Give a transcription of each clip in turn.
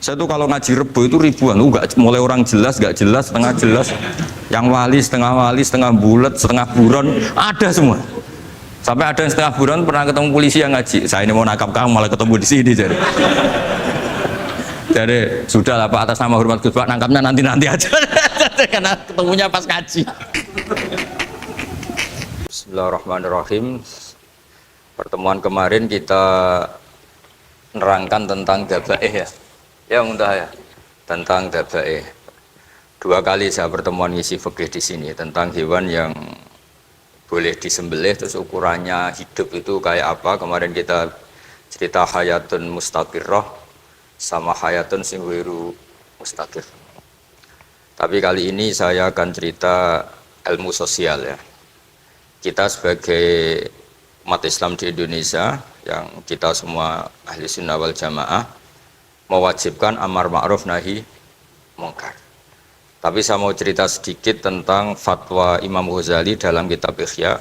Saya tuh kalau ngaji Rebo itu ribuan, nggak mulai orang jelas, nggak jelas, setengah jelas, yang wali, setengah bulat, setengah buron, ada semua. Sampai ada yang setengah buron pernah ketemu polisi yang ngaji. Saya ini mau nangkap kamu malah ketemu di sini jadi. Jadi sudah lah Pak, atas nama hormat Gus Pak, nangkapnya nanti aja karena ketemunya pas ngaji. Bismillahirrahmanirrahim. Pertemuan kemarin kita nerangkan tentang dabaih ya. Ya mudah ya, tentang dabaih. 2 kali saya pertemuan ngisi fikih di sini tentang hewan yang boleh disembelih terus ukurannya hidup itu kayak apa. Kemarin kita cerita hayatun mustaqirrah sama hayatun sing wiru mustaqir. Tapi kali ini saya akan cerita ilmu sosial ya. Kita sebagai umat Islam di Indonesia yang kita semua ahli sunnah wal jamaah mewajibkan amar ma'ruf nahi mungkar. Tapi saya mau cerita sedikit tentang fatwa Imam Ghazali dalam kitab Ihya,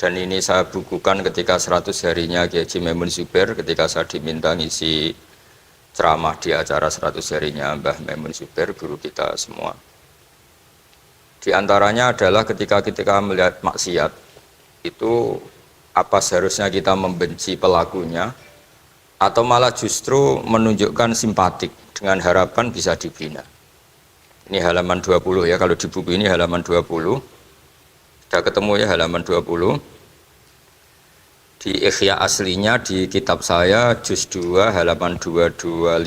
dan ini saya bukukan ketika 100 harinya Kiai Haji Maimun Zubair ketika saya diminta ngisi ceramah di acara 100 harinya Mbah Maimun Zubair, guru kita semua. Di antaranya adalah ketika melihat maksiat itu apa seharusnya kita membenci pelakunya atau malah justru menunjukkan simpatik dengan harapan bisa dibina. Ini halaman 20 ya, kalau di buku ini halaman 20. Sudah ketemu ya halaman 20. Di Ihya aslinya di kitab saya juz 2 halaman 225.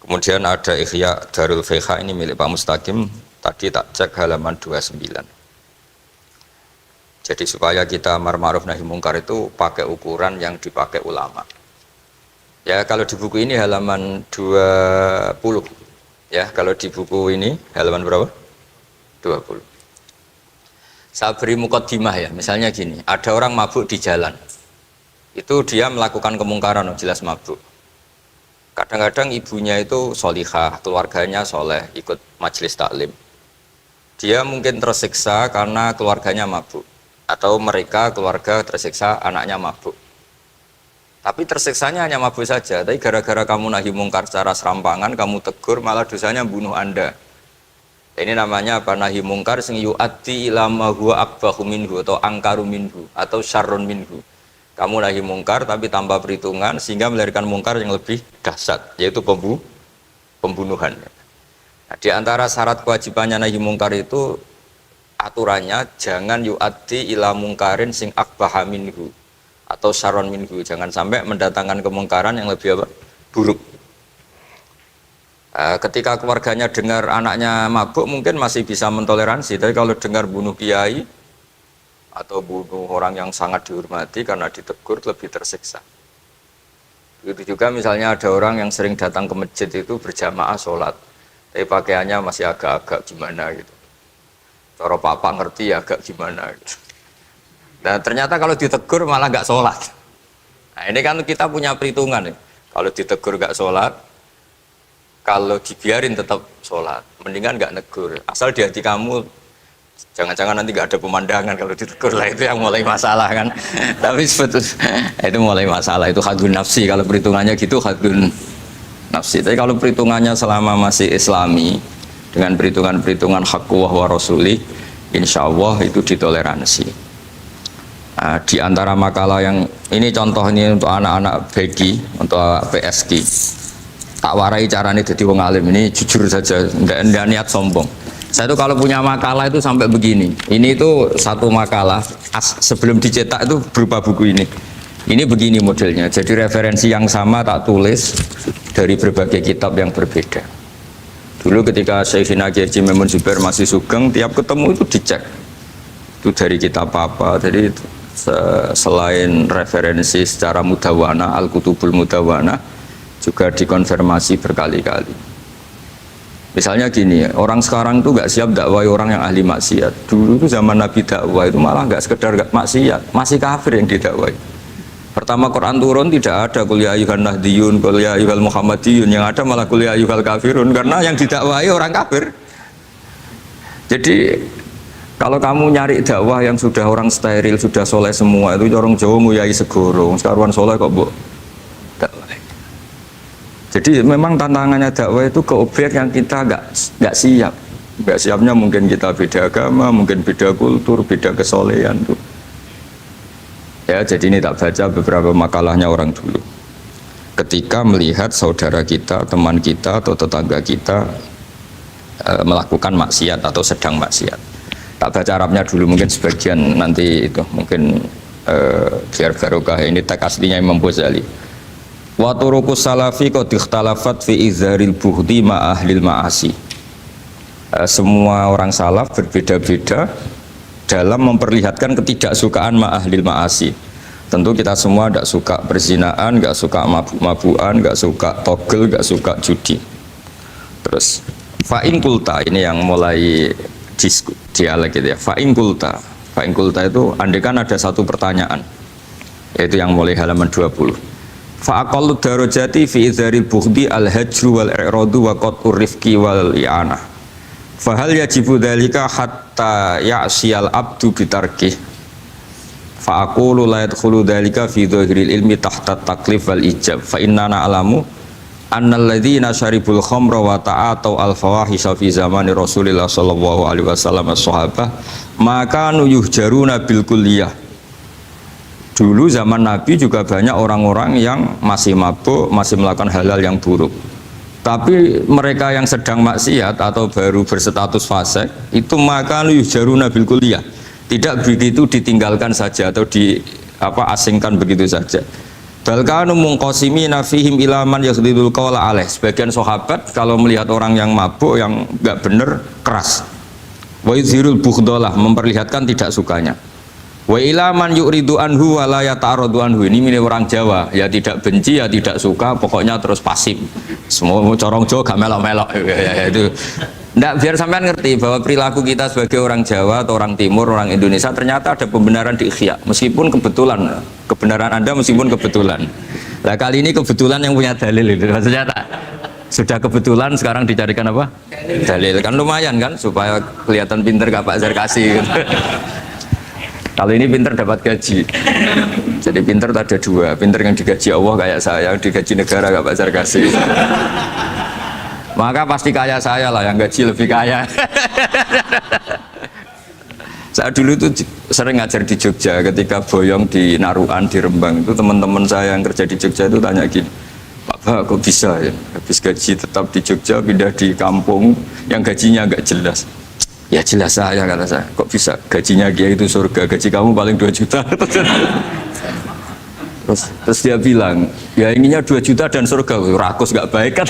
Kemudian ada Ihya Darul Fiqh ini milik Pak Mustaqim, tadi tak cek halaman 29. Jadi supaya kita amar ma'ruf nahi mungkar itu pakai ukuran yang dipakai ulama. Ya kalau di buku ini halaman 20. Ya kalau di buku ini halaman berapa? 20. Saya beri mukaddimah ya, misalnya gini, ada orang mabuk di jalan. Itu dia melakukan kemungkaran, jelas mabuk. Kadang-kadang ibunya itu solihah, keluarganya soleh, ikut majelis taklim. Dia mungkin tersiksa karena keluarganya mabuk, atau mereka keluarga tersiksa anaknya mabuk. Tapi tersiksanya hanya mabuk saja, tapi gara-gara kamu nahi mungkar secara serampangan, kamu tegur, malah dosanya bunuh Anda. Ini namanya apa? Nahi mungkar sing yu'ati ila ma huwa akbahu minhu atau angkaru minhu atau syarrun minhu. Kamu nahi mungkar tapi tanpa perhitungan sehingga melahirkan mungkar yang lebih dahsyat, yaitu pembunuhan. Nah, di antara syarat kewajibannya nahi mungkar itu aturannya jangan yu'ati ila mungkarin sing akbaha minhu atau syarron minhu, jangan sampai mendatangkan kemungkaran yang lebih apa? Buruk. Ketika keluarganya dengar anaknya mabuk mungkin masih bisa mentoleransi, tapi kalau dengar bunuh kiai atau bunuh orang yang sangat dihormati karena ditegur lebih tersiksa. Begitu juga misalnya ada orang yang sering datang ke masjid itu berjamaah sholat, tapi pakaiannya masih agak-agak gimana gitu. Cara papa ngerti ya agak gimana gitu. Dan ternyata kalau ditegur malah nggak sholat. Nah ini kan kita punya perhitungan nih. Kalau ditegur nggak sholat, kalau dibiarin tetap sholat, mendingan nggak negur. Asal di hati kamu, jangan-jangan nanti nggak ada pemandangan kalau ditegur lah, itu yang mulai masalah kan. Tapi sebetulnya itu mulai masalah, itu hadun nafsi. Kalau perhitungannya gitu hadun nafsi. Tapi kalau perhitungannya selama masih islami, dengan perhitungan haqqullah wa rasulih, insya Allah itu ditoleransi. Nah, di antara makalah yang ini contoh ini untuk anak-anak BG, untuk PSG, tak warai caranya jadi wong alim ini jujur saja, enggak niat sombong. Saya tuh kalau punya makalah itu sampai begini. Ini itu satu makalah sebelum dicetak itu berupa buku ini. Ini begini modelnya. Jadi referensi yang sama tak tulis dari berbagai kitab yang berbeda. Dulu ketika Syekhina Kiai Haji Maimun Zubair masih sugeng, tiap ketemu itu dicek. Itu dari kitab apa, jadi selain referensi secara mudawana, al-kutubul mudawana, juga dikonfirmasi berkali-kali. Misalnya gini, orang sekarang itu nggak siap dakwai orang yang ahli maksiat. Dulu itu zaman Nabi dakwah itu malah nggak sekedar maksiat, masih kafir yang didakwai. Pertama Quran turun tidak ada qul ya ayyuhan nahdiyun, qul ya ayyuhal muhammadiyun, yang ada malah qul ya ayyuhal kafirun, karena yang didakwai orang kafir. Jadi kalau kamu nyari dakwah yang sudah orang steril, sudah soleh semua, itu orang Jawa nguyai segoro, sekarang soleh kok bu. Jadi Jadi memang tantangannya dakwah itu ke objek yang kita nggak siap. Nggak siapnya mungkin kita beda agama, mungkin beda kultur, beda kesolehan tuh. Ya, jadi ini tak baca beberapa makalahnya orang dulu. Ketika melihat saudara kita, teman kita atau tetangga kita melakukan maksiat atau sedang maksiat. Tak baca Arabnya dulu, mungkin sebagian nanti itu mungkin biar barokah. Ini teks aslinya Imam Ghazali. Wa turuqus salafi qad ikhtalafat fi izharil bughdi ma ahlil ma'asi. Semua orang salaf berbeda-beda dalam memperlihatkan ketidaksukaan ma ahlil ma'asi. Tentu kita semua tidak suka perzinaan, nggak suka mabuk-mabukan, nggak suka togel, nggak suka judi. Terus fa'in kulta, ini yang mulai dialek gitu ya. Fa'in kulta itu andaikan ada satu pertanyaan, yaitu yang mulai halaman 20. Fa'aqallu darajati fi izharil bughdi al-hajru wal i'radu wa qat'ur rifqi wal i'anah. Fahal yajibu dzalika hatta ya'siyal abdu bitarkih. Fa'aqulu la yadkhulu dzalika fi dhahiril ilmi tahta taklif wal ijab. Fa innana alamu annal ladzina syaribul khamra wa ta'atau al fawahisha fi zamani Rasulillah sallallahu alaihi wasallam as-sahabah maka yuhjaruna bil kulliyah. Dulu zaman Nabi juga banyak orang-orang yang masih mabuk, masih melakukan hal-hal yang buruk. Tapi mereka yang sedang maksiat atau baru berstatus fasik itu maka yuhjaruna bil kulliyah. Tidak begitu ditinggalkan saja atau asingkan begitu saja. Balkanu munqasimina fihim ila man yakhdhidul qawla alaih. Sebagian sahabat kalau melihat orang yang mabuk yang enggak benar keras. Wa yuzhirul bughdalah, memperlihatkan tidak sukanya. Wa ila man yuridu anhu wa la yata'aradu anhu. Ini milik orang Jawa, ya tidak benci ya tidak suka, pokoknya terus pasif. Semua corong Jawa gak melok-melok ya, itu. Nggak, biar sampean ngerti bahwa perilaku kita sebagai orang Jawa atau orang Timur, orang Indonesia ternyata ada pembenaran di ikhya, meskipun kebetulan, kebenaran Anda meskipun kebetulan. Nah kali ini kebetulan yang punya dalil itu, maksudnya tak, sudah kebetulan sekarang dicarikan apa? Dalil, kan lumayan kan, supaya kelihatan pinter gak Pak Zarkasi gitu. Kalau ini pinter dapat gaji, jadi pinter ada dua, pinter yang digaji Allah kayak saya, yang digaji negara gak Pak Zarkasi. Maka pasti kaya saya lah, yang gaji lebih kaya. Saya dulu itu sering ngajar di Jogja, ketika boyong di Naruan, di Rembang, itu teman-teman saya yang kerja di Jogja itu tanya gini, Pak kok bisa ya, habis gaji tetap di Jogja, pindah di kampung, yang gajinya agak jelas. Ya jelas saya, kata saya, kok bisa, gajinya Kiai itu surga, gaji kamu paling 2 juta. Terus dia bilang, ya inginnya 2 juta dan surga, rakus gak baik kan.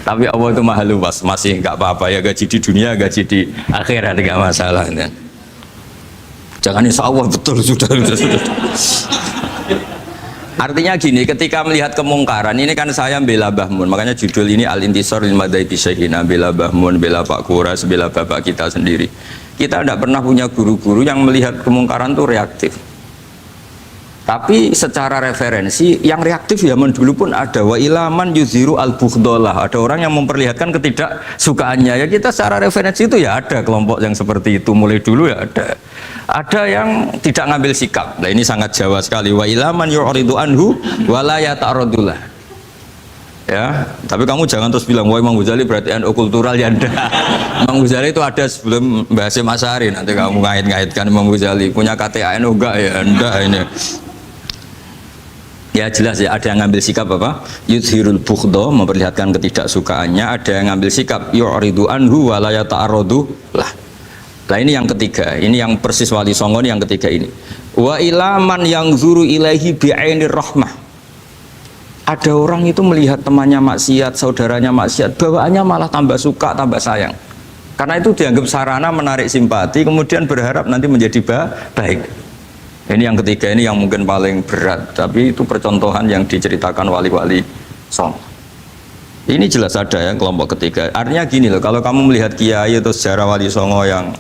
Tapi Allah itu maha luas, masih nggak apa-apa ya, gaji di dunia, gaji di akhirat nggak masalah kan? Jangan insya Allah betul sudah. Artinya gini, ketika melihat kemungkaran ini kan saya bela Mbah Mun, makanya judul ini Al-Intisar lil Madhabi Syekhina, bela Mbah Mun, bela Pak Kuras, bela bapak kita sendiri. Kita tidak pernah punya guru-guru yang melihat kemungkaran itu reaktif. Tapi secara referensi yang reaktif zaman dulu pun ada. Wa ilaman yuziru al-bughdalah, ada orang yang memperlihatkan ketidaksukaannya. Ya kita secara referensi itu ya ada kelompok yang seperti itu, mulai dulu ya ada. Ada yang tidak ngambil sikap. Nah ini sangat Jawa sekali. Wa ilaman yu'ridu anhu wa la yata'aradullah. Ya, tapi kamu jangan terus bilang wah Imam Ghazali berarti NU kultural ya enggak. Imam Ghazali itu ada sebelum Mbah Hasyim Asy'ari, nanti kamu ngait-ngaitkan Imam Ghazali punya KTA NU enggak ya, enggak ini. Ya jelas ya, ada yang ngambil sikap apa? Yuzhirul bughda, memperlihatkan ketidaksukaannya. Ada yang ngambil sikap yu'ridu anhu wa la yata'aradu lah. Nah ini yang ketiga, ini yang persis Wali Songo ini yang ketiga ini. Wa ilaman yang zuru ilaihi bi'ainir rahmah. Ada orang itu melihat temannya maksiat, saudaranya maksiat, bawaannya malah tambah suka, tambah sayang. Karena itu dianggap sarana menarik simpati, kemudian berharap nanti menjadi baik. Ini yang ketiga, ini yang mungkin paling berat, tapi itu percontohan yang diceritakan wali-wali Songo. Ini jelas ada ya kelompok ketiga. Artinya gini loh, kalau kamu melihat kiai atau sejarah Wali Songo yang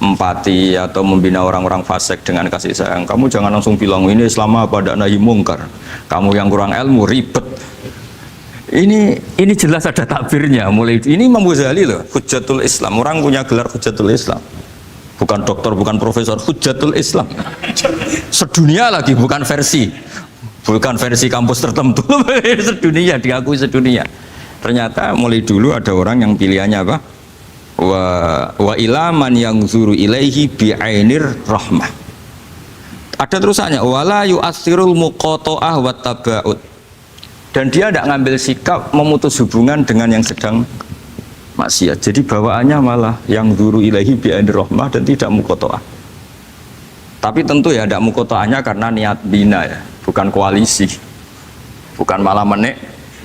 empati atau membina orang-orang fasik dengan kasih sayang, kamu jangan langsung bilang ini Islam apa ada nahi mungkar. Kamu yang kurang ilmu ribet. Ini jelas ada takbirnya. Mulai ini Imam Ghazali loh, Hujjatul Islam. Orang punya gelar Hujjatul Islam. Bukan dokter, bukan profesor, Hujjatul Islam. Sedunia lagi, bukan versi. bukan versi kampus tertentu, sedunia, diakui sedunia. Ternyata mulai dulu ada orang yang pilihannya apa? Wa ilaman yang zuru ilaihi bi'ainir rahmah. Ada terusannya, wala yu'athirul muqata'ah wa taba'ud. Dan dia tidak ngambil sikap memutus hubungan dengan yang sedang maksiat. Jadi bawaannya malah yang zuru ilaihi bi'ainir rahmah dan tidak muqata'ah. Tapi tentu ya tidak muqata'ahnya karena niat bina ya, bukan koalisi. Bukan malah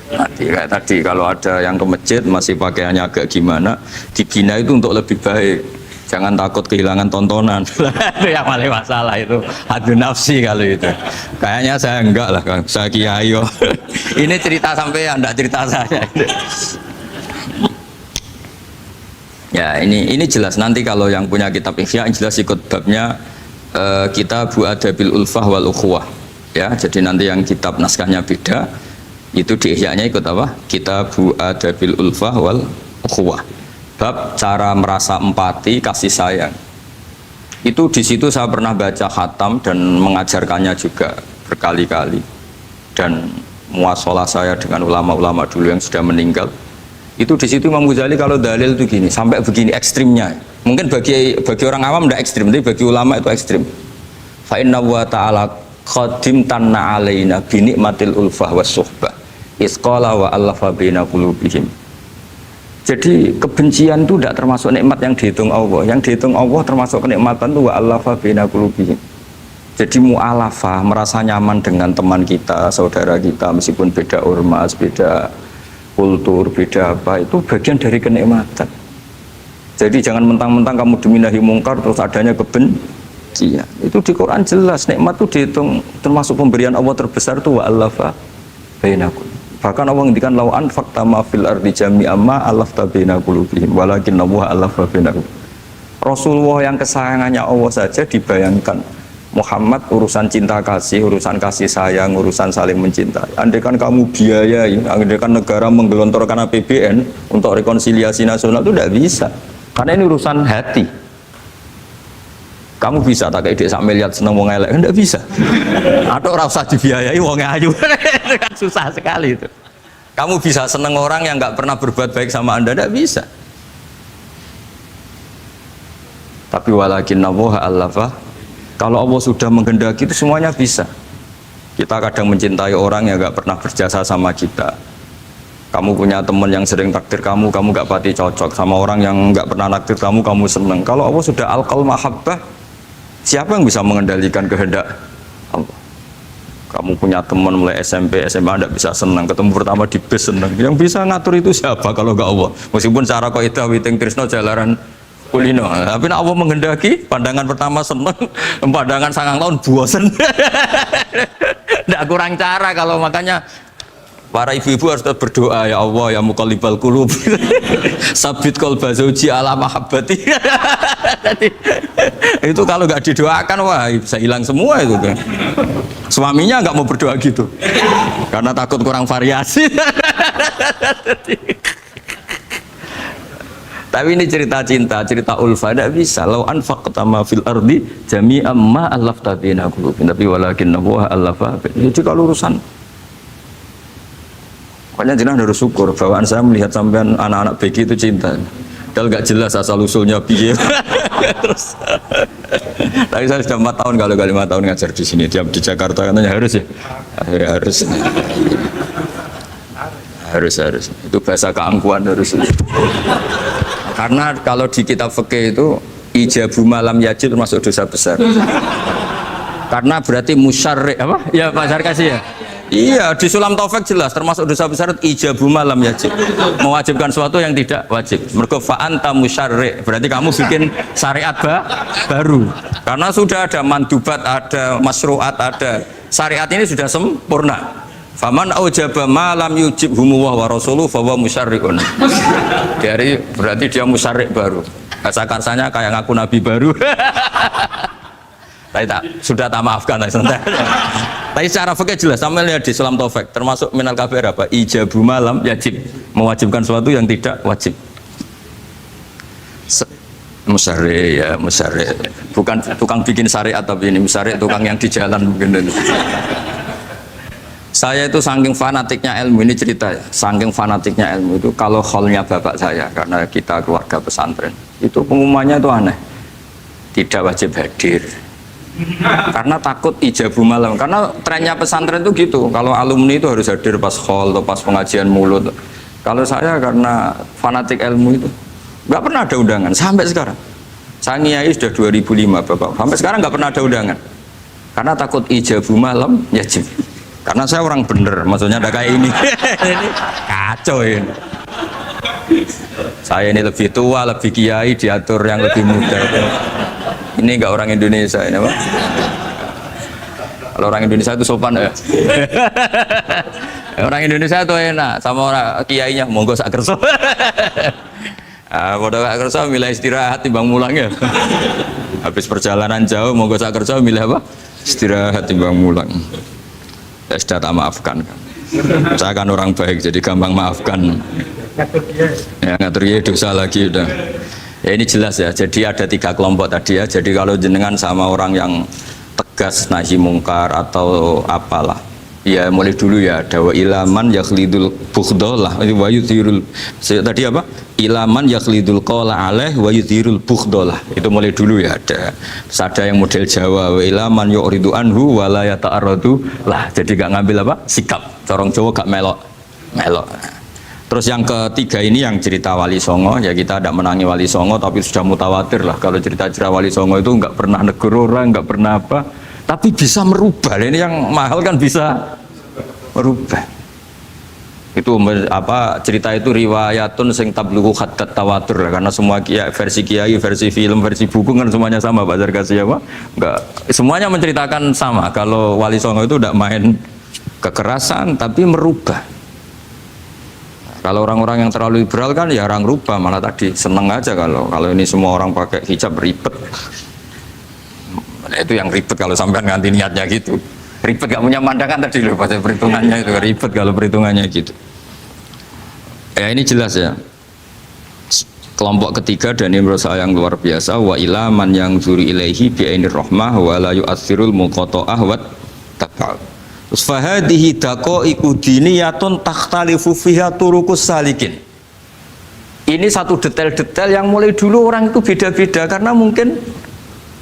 nanti kayak tadi kalau ada yang ke masjid masih pakaiannya agak gimana, dibina itu untuk lebih baik. Jangan takut kehilangan tontonan. Itu yang paling masalah itu. Hadu nafsi kalau itu. Kayaknya saya enggak lah, Kang. Saya kiai. Ini cerita sampai enggak cerita saya. Ya, ini jelas nanti kalau yang punya kitab Ihya jelas ikut babnya Kitabu Adabil Ulfah wal Ukhuwah. Ya, jadi nanti yang kitab naskahnya beda. Itu di Ihya-nya ikut apa? Kitabu Adabil Ulfah wal Ukhuwah. Bab cara merasa empati, kasih sayang. Itu di situ saya pernah baca khatam dan mengajarkannya juga berkali-kali. Dan muasalah saya dengan ulama-ulama dulu yang sudah meninggal. Itu di situ Imam Ghazali kalau dalil itu gini, sampai begini ekstrimnya. Mungkin bagi orang awam tidak ekstrim, tapi bagi ulama itu ekstrim. Fa inna wa ta'ala qadim tanna alaina bi nikmatil ulfah was suhbah. Isqala wa allafa baina qulubihim. Jadi kebencian itu tidak termasuk nikmat yang dihitung Allah. Yang dihitung Allah termasuk kenikmatan itu wa allafa baina qulubihim. Jadi mu'alafah, merasa nyaman dengan teman kita, saudara kita, meskipun beda ormas, beda kultur, beda apa, itu bagian dari kenikmatan. Jadi jangan mentang-mentang kamu demi nahi mungkar terus adanya kebencian. Itu di Quran jelas, nikmat itu dihitung termasuk pemberian Allah terbesar itu wa allafa bainakum. Bahkan Allah ngendikan lau anfaqta ma fil ardi jami'an ma alafta baina qulubihim walakin Allah alafa bainahum. Rasulullah yang kesayangannya Allah saja dibayangkan Muhammad urusan cinta kasih, urusan kasih sayang, urusan saling mencintai. Andai kan kamu biayai, andai kan negara menggelontorkan APBN untuk rekonsiliasi nasional itu tidak bisa. Karena ini urusan hati. Kamu bisa tak kayak sak miliar seneng wong elek, enggak bisa. Atau ora usah dibiayai wong ayu. Kan susah sekali itu. Kamu bisa seneng orang yang nggak pernah berbuat baik sama Anda, enggak bisa. Tapi walakin Allah allafa. Kalau Allah sudah menghendaki itu semuanya bisa. Kita kadang mencintai orang yang nggak pernah berjasa sama kita. Kamu punya teman yang sering takdir kamu nggak pati cocok sama orang yang nggak pernah naktir kamu seneng. Kalau Allah sudah alqal mahabbah, siapa yang bisa mengendalikan kehendak Allah? Kamu punya teman mulai SMP, SMA tidak bisa senang, ketemu pertama di bis senang. Yang bisa ngatur itu siapa kalau nggak Allah? Meskipun cara kau itu witing trisno jalaran kulino, tapi Allah menghendaki pandangan pertama senang, pandangan sangang tahun bosen. Tidak kurang cara kalau makanya para ibu-ibu harus berdoa, ya Allah ya muqallibal qulub sabit qalba zauji ala mahabbati. Itu kalau nggak didoakan wah bisa hilang semua itu kan. Suaminya nggak mau berdoa gitu karena takut kurang variasi. Tapi ini cerita cinta, cerita ulfa tidak bisa. Lau anfaqta ma fil ardi jami'an ma allafta baina qulubihim tapi walakin Allah allafa. Jadi kalau urusan pokoknya jenah harus syukur bawaan saya melihat sampean anak-anak BG itu cinta. Padahal nggak jelas asal usulnya piye. Terus, tapi saya sudah 4 tahun kalau 5 tahun ngajar di sini. Tiap di Jakarta katanya harus ya. Harus. Itu bahasa keangkuhan harus. Karena kalau di kitab fikih itu ijabu malam yajib termasuk dosa besar. Karena berarti musyarrik apa? Ya Pak Sarkasi ya. Iya, di Sulam Taufik jelas termasuk dosa besar ijabu malam yajib, mewajibkan sesuatu yang tidak wajib. Mergo fa anta musyarri, berarti kamu bikin syariat baru. Karena sudah ada mandubat, ada masruat, ada syariat ini sudah sempurna. Faman aujaba malam yujib humuwah wa rasuluh fa huwa musyarriun. Dari berarti dia musyarrik baru. Bahasa karsanya kayak ngaku nabi baru. Sudah tak maafkan santai. Tapi secara fikih jelas sama lihat di Sulam Taufik termasuk minal kabair apa? Ijabu malam yajib, mewajibkan sesuatu yang tidak wajib. Musyarri ya musyarri. Bukan tukang bikin syariat tapi ini musyarri tukang yang di jalan mungkin. Saya itu saking fanatiknya ilmu, ini cerita ya, saking fanatiknya ilmu itu kalau hallnya bapak saya, karena kita keluarga pesantren, itu pengumumannya itu aneh, tidak wajib hadir. Karena takut ijabu malam, karena trennya pesantren itu gitu, kalau alumni itu harus hadir pas hall atau pas pengajian mulut. Kalau saya karena fanatik ilmu itu, nggak pernah ada undangan, sampai sekarang. Saya ngiyai sudah 2005 bapak, sampai sekarang nggak pernah ada undangan. Karena takut ijabu malam, yajib. Karena saya orang bener, maksudnya ada kayak ini. Ini kacau ini. Saya ini lebih tua, lebih kiai, diatur yang lebih muda. Ini enggak orang Indonesia ini, Pak. Kalau orang Indonesia itu sopan ya. Orang Indonesia itu enak, sama orang kiainya monggo sak kerso. Pada sak kerso milih istirahat timbang mulang ya. Habis perjalanan jauh monggo sak kerso milih apa? Istirahat timbang mulang. Ya sudah tak maafkan kan. Saya kan orang baik jadi gampang maafkan. Ya ngatur ya dosa lagi udah. Ya ini jelas ya. Jadi ada 3 kelompok tadi ya. Jadi kalau jenengan sama orang yang tegas nahi mungkar atau apalah, ya mulai dulu ya ada wa ilaman yakhlidul bughdhalah wa yudhirul tadi apa? Ilaman yakhlidul qala alaih wa yudhirul bughdhalah. Itu mulai dulu ya ada. Terus ada yang model Jawa wa ilaman yu'ridu anhu wa la yata'arradu lah. Jadi gak ngambil apa? Sikap. Corong Jawa gak melok. Terus yang ketiga ini yang cerita Wali Songo, ya kita tidak menangi Wali Songo tapi sudah mutawatir lah kalau cerita-cerita Wali Songo itu nggak pernah negur orang, nggak pernah apa, tapi bisa merubah. Ini yang mahal kan bisa merubah. Itu apa cerita itu riwayatun sing tablughu hatta tawatur, karena semua versi kiai, versi film, versi buku kan semuanya sama Pak Zarkasi apa? Enggak, semuanya menceritakan sama. Kalau Wali Songo itu tidak main kekerasan tapi merubah. Kalau orang-orang yang terlalu liberal kan ya orang rubah, malah tadi seneng aja kalau ini semua orang pakai hijab ribet. Nah, itu yang ribet kalau sampai nganti niatnya gitu. Ribet gak punya pandangan tadi loh pada perhitungannya itu ribet kalau perhitungannya gitu. Ya ini jelas ya. Kelompok ketiga dan ini menurut saya yang luar biasa, wa ilaman yang zuri ilaihi bi'ainir rahmah wa la yu'athirul muqata'ah wa tabal. Fahadihi daqaiqu diniyatun takhtalifu fiha turuqus salikin. Ini satu detail-detail yang mulai dulu orang itu beda-beda karena mungkin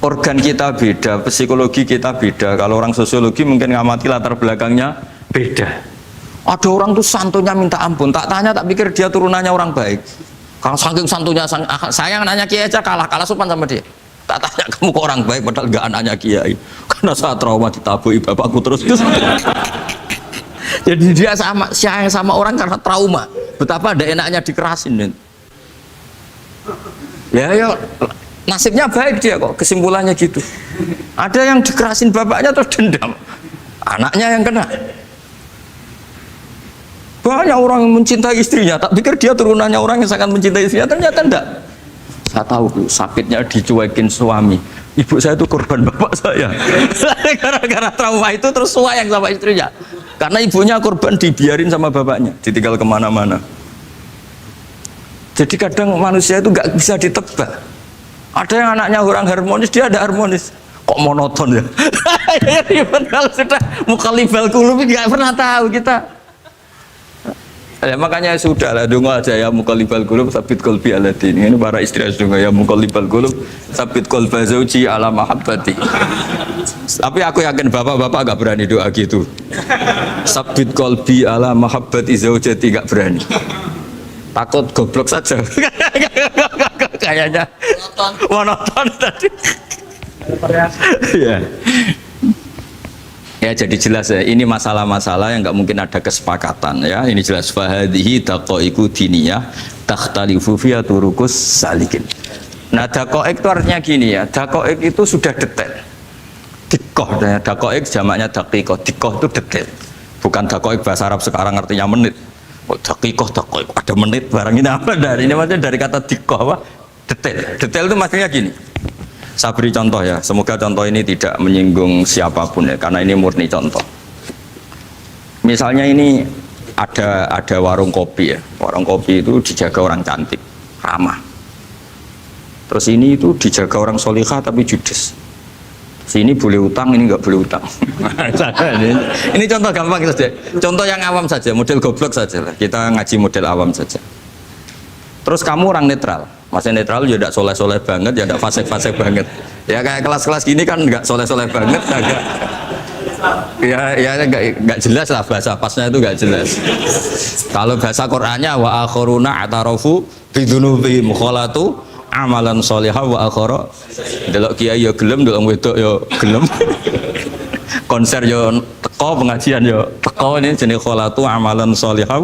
organ kita beda, psikologi kita beda. Kalau orang sosiologi mungkin ngamati latar belakangnya beda. Ada orang tuh santunya minta ampun, tak tanya tak pikir dia turunannya orang baik. Kalau saking santunya sayang nanya kiai aja kalah sopan sama dia. Tak tanya kamu kok orang baik padahal gak anaknya kiai, karena saat trauma ditabui bapakku terus. Jadi dia sayang sama orang karena trauma. Betapa ada enaknya dikerasin. Ya nasibnya baik dia kok, kesimpulannya gitu. Ada yang dikerasin bapaknya terus dendam, anaknya yang kena. Banyak orang yang mencintai istrinya, tak pikir dia turunannya orang yang sangat mencintai istrinya, ternyata enggak. Saya tahu sakitnya dicuekin suami. Ibu saya itu korban bapak saya. Gara-gara trauma itu terus sayang sama istrinya. Karena ibunya korban dibiarin sama bapaknya, ditinggal kemana-mana. Jadi kadang manusia itu nggak bisa ditebak. Ada yang anaknya orang harmonis, dia ada harmonis. Kok monoton ya? Kalau sudah mukhalifal qulub nggak pernah tahu kita. Ya, makanya sudah lah donga aja ya mukallibal qulub sabit qalbi ala din. Ini para istri donga ya mukallibal qulub sabit qalba zauji ala mahabbati. Tapi aku yakin bapak-bapak gak berani doa gitu. Sabit qalbi ala mahabbati zaujati gak berani. Takut goblok saja. Kayaknya monoton tadi. Ya. Ya jadi jelas ya, ini masalah-masalah yang nggak mungkin ada kesepakatan ya. Ini jelas fahadihi daqaiqu diniyah takhtalifu fiha turuqus salikin. Nah daqaiq itu artinya gini ya, daqaiq itu sudah detail. Dikoh, daqaiq jamaknya daqiqah, dikoh itu detail. Bukan daqaiq bahasa Arab sekarang artinya menit. Oh, daqiqah, daqaiq ada menit barang ini apa dari ini maksudnya dari kata dikoh apa? Detail. Detail itu maksudnya gini. Saya beri contoh ya, semoga contoh ini tidak menyinggung siapapun ya, karena ini murni contoh. Misalnya ini ada warung kopi ya, warung kopi itu dijaga orang cantik, ramah. Terus ini itu dijaga orang solihah tapi judes. Sini boleh utang, ini nggak boleh utang. Ini contoh gampang saja. Contoh yang awam saja, model goblok saja lah. Kita ngaji model awam saja. Terus kamu orang netral. Maksudnya netral ya tidak soleh-soleh banget, ya tidak fasik-fasik banget. Ya kayak kelas-kelas gini kan nggak soleh-soleh banget, agak ya nggak jelas lah bahasa pasnya itu nggak jelas. Kalau bahasa Qur'annya wa akhiruna atarafu bidunubihim kholatu amalan sholihah wa akhara. Delok kiai ya gelem, delok wedok ya gelem. Konser ya teko, pengajian ya teko, ini jenis kholatu amalan sholihah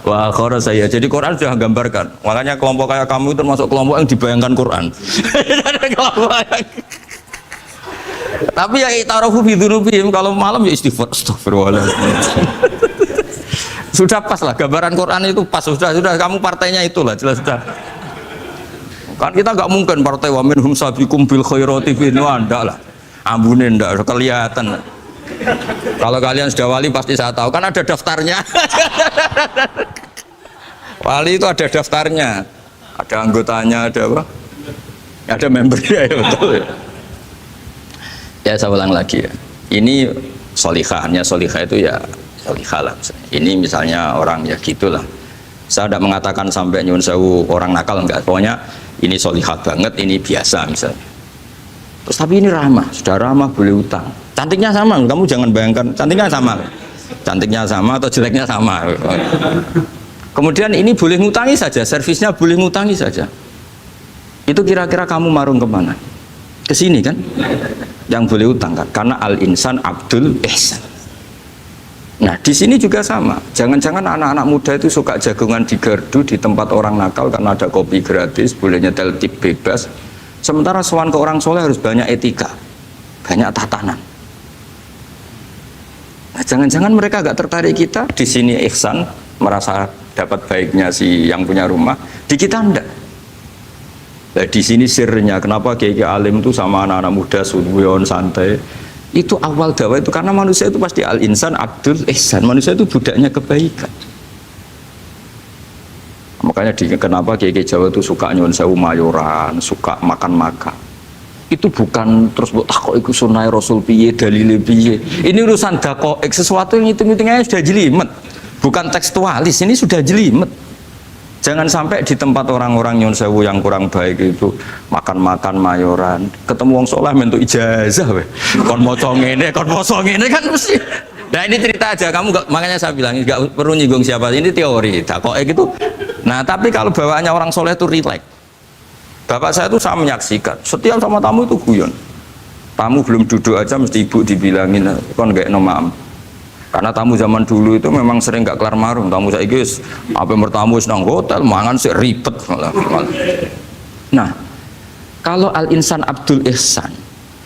wa akhara saya. Jadi Quran sudah gambarkan. Makanya kelompok kayak kamu itu termasuk kelompok yang dibayangkan Quran. Tapi ya itarafu bidunubihim, kalau malam ya istighfar, astagfirullahaladzim. Sudah pas lah gambaran Quran itu pas, sudah kamu partainya itulah jelas sudah. Kan kita nggak mungkin partai wa minhum sabiqum bil khairati fi ndak lah. Ambune ndak kelihatan. Kalau kalian sudah wali pasti saya tahu kan ada daftarnya. Wali itu ada daftarnya. Ada anggotanya, ada apa? Ada membernya ya betul. Ya saya ulang lagi ya. Ini solihahnya, solihah itu ya solihah lah. Ini misalnya orang ya gitulah. Saya tidak mengatakan sampai nyun sewu orang nakal enggak. Pokoknya ini solihah banget, ini biasa misalnya. Terus tapi ini ramah, sudah ramah boleh utang. Cantiknya sama, kamu jangan bayangkan cantiknya sama. Cantiknya sama atau jeleknya sama. Kemudian ini boleh ngutangi saja, servisnya boleh ngutangi saja. Itu kira-kira kamu marung kemana? Ke sini kan? Yang boleh utang kan? Karena al-insan abdul ihsan. Nah di sini juga sama. Jangan-jangan anak-anak muda itu suka jagongan di gardu di tempat orang nakal karena ada kopi gratis, boleh nyetel tip bebas. Sementara sowan ke orang soleh harus banyak etika, banyak tatanan. Nah jangan-jangan mereka agak tertarik kita di sini ihsan, merasa dapat baiknya si yang punya rumah, di kita enggak. Nah, di sini sirnya kenapa kiai alim itu sama anak-anak muda suwon santai. Itu awal dakwah itu karena manusia itu pasti al-insan abdul ihsan, manusia itu budaknya kebaikan. Makanya kenapa kiai Jawa itu suka nyuwun sewu mayoran, suka makan-makan. Itu bukan terus buat takok iku sunah Rasul piye, dalile piye. Ini urusan dakoek, sesuatu yang hitung-hitungannya sudah jelimet. Bukan tekstualis, ini sudah jelimet. Jangan sampai di tempat orang-orang nyuwun sewu yang kurang baik itu makan-makan mayoran, ketemu wong saleh mentuk ijazah weh. Kon maca ngene, kon maca ngene kan mesti. Nah ini cerita aja, kamu gak, makanya saya bilang nggak perlu nyinggung siapa, ini teori dakoek gitu. Nah tapi kalau bawaannya orang soleh itu relax. Bapak saya itu saya menyaksikan, setiap sama tamu itu guyon. Tamu belum duduk aja mesti ibu dibilangin, kon gak nomam. Karena tamu zaman dulu itu memang sering gak kelar marung. Tamu saya guys, apa bertamu senang hotel, mangan sih ribet malah. Nah, kalau al-insan abdul ihsan,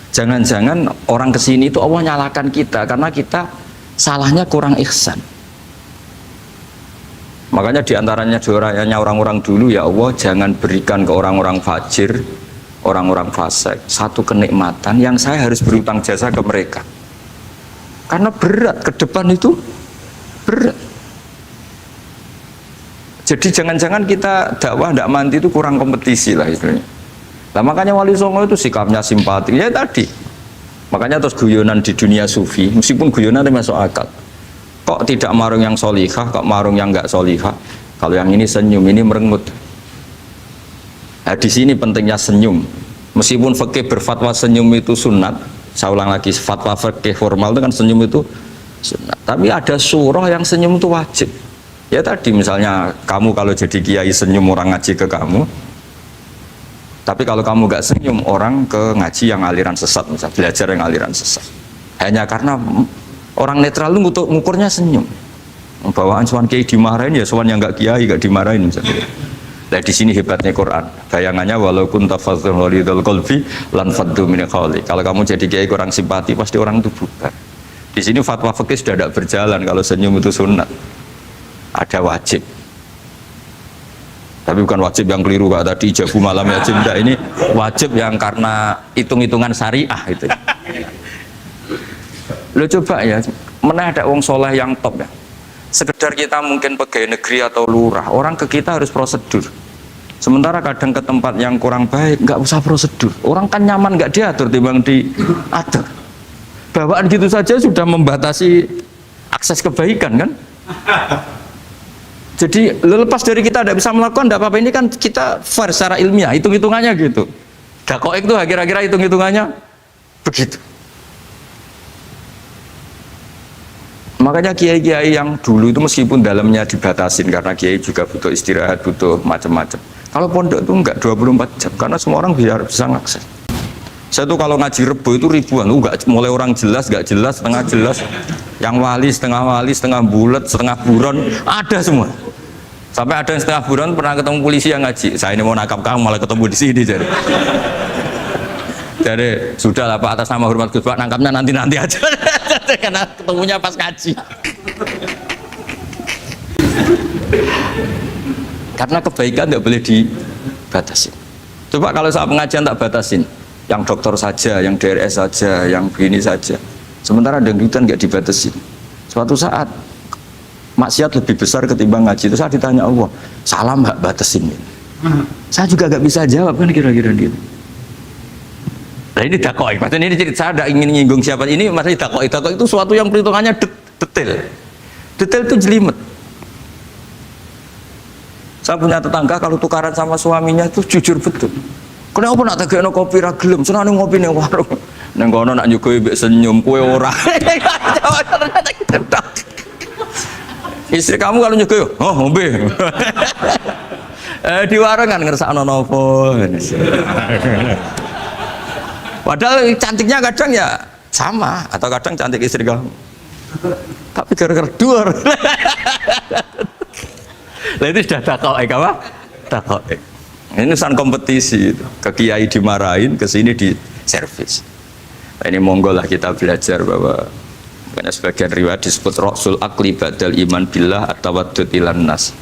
jangan-jangan orang kesini itu Allah nyalakan kita karena kita salahnya kurang ihsan. Makanya diantaranya doanya orang-orang dulu, ya Allah jangan berikan ke orang-orang fajir, orang-orang fasik satu kenikmatan yang saya harus berutang jasa ke mereka. Karena berat, ke depan itu berat. Jadi jangan-jangan kita dakwah tidak mandi itu kurang kompetisi lah istilahnya. Nah makanya Wali Songo itu sikapnya simpatik, ya tadi. Makanya terus guyonan di dunia sufi, meskipun guyonan itu masuk akal. Kok tidak marung yang solihah, kok marung yang nggak solihah? Kalau yang ini senyum, ini merengut. Nah di sini pentingnya senyum. Meskipun fikih berfatwa senyum itu sunat, saya ulang lagi, fatwa fikih formal itu kan senyum itu sunat. Tapi ada surah yang senyum itu wajib. Ya tadi misalnya kamu kalau jadi kiai senyum orang ngaji ke kamu. Tapi kalau kamu nggak senyum orang ke ngaji yang aliran sesat, misalnya belajar yang aliran sesat. Hanya karena orang netral itu ngukurnya senyum. Bawaan sowan kiai dimarahin ya sowan yang nggak kiai nggak dimarahin misalnya. Nah di sini hebatnya Quran. Bayangannya walaupun tafadzul walidul qalbi lan faddu min qawli. Kalau kamu jadi kiai kurang simpati pasti orang itu bubar. Di sini fatwa fikih sudah tidak berjalan kalau senyum itu sunat. Ada wajib. Tapi bukan wajib yang keliru Pak tadi ijabu malam ya cinta, ini wajib yang karena hitung-hitungan syariah itu. Lo coba ya, mana ada wong soleh yang top ya. Sekedar kita mungkin pegawai negeri atau lurah, orang ke kita harus prosedur. Sementara kadang ke tempat yang kurang baik, nggak usah prosedur. Orang kan nyaman nggak diatur, timbang diatur. Bawaan gitu saja sudah membatasi akses kebaikan kan? Jadi lepas dari kita tidak bisa melakukan, tidak apa-apa. Ini kan kita fair secara ilmiah, hitung-hitungannya gitu. Dakoik itu kira-kira hitung-hitungannya begitu. Makanya kiai-kiai yang dulu itu meskipun dalamnya dibatasin karena kiai juga butuh istirahat, butuh macam-macam. Kalau pondok itu enggak 24 jam karena semua orang bisa ngakses. Saya tuh kalau ngaji Rebo itu ribuan, enggak mulai orang jelas, enggak jelas, setengah jelas, yang wali, setengah bulat, setengah buron, ada semua. Sampai ada yang setengah buron pernah ketemu polisi yang ngaji. Saya ini mau nangkap kamu malah ketemu di sini jadi. Jadi sudah lah Pak, atas nama hormat Gus Pak, nangkapnya nanti aja. Karena ketemunya pas ngaji. Karena kebaikan tidak boleh dibatasi. Coba kalau saat pengajian tak batasin, yang dokter saja, yang DRS saja, yang begini saja. Sementara dangdutan nggak dibatasi. Suatu saat maksiat lebih besar ketimbang ngaji. Itu saya ditanya Allah, salam nggak batasin? Saya juga nggak bisa jawab kan kira-kira gitu. Nah ini dakwah, maksudnya ini cerita, saya tidak ingin nyinggung siapa ini, maksudnya dakwah itu suatu yang perhitungannya detail. Detail itu jelimet. Saya punya tetangga kalau tukaran sama suaminya itu jujur betul. Kenapa nak tegakno kopi ra gelem, senane ngopi ning warung. Nang kono nak nyugoi mbek senyum kowe ora. Istri kamu kalau nyugoi, oh ngombe. Di warung kan ngersakno nopo. Padahal cantiknya kadang ya sama, atau kadang cantik istri kamu. Tapi gara-gara duar. Nah itu sudah dakoek apa? Dakoek. Ini urusan kompetisi. Ke kiai dimarahin, ke sini di servis. Nah, ini monggo lah kita belajar bahwa banyak sebagian riwayat disebut Rasul Akli Badal Iman Billah At-Tawaddud Ilan Nas.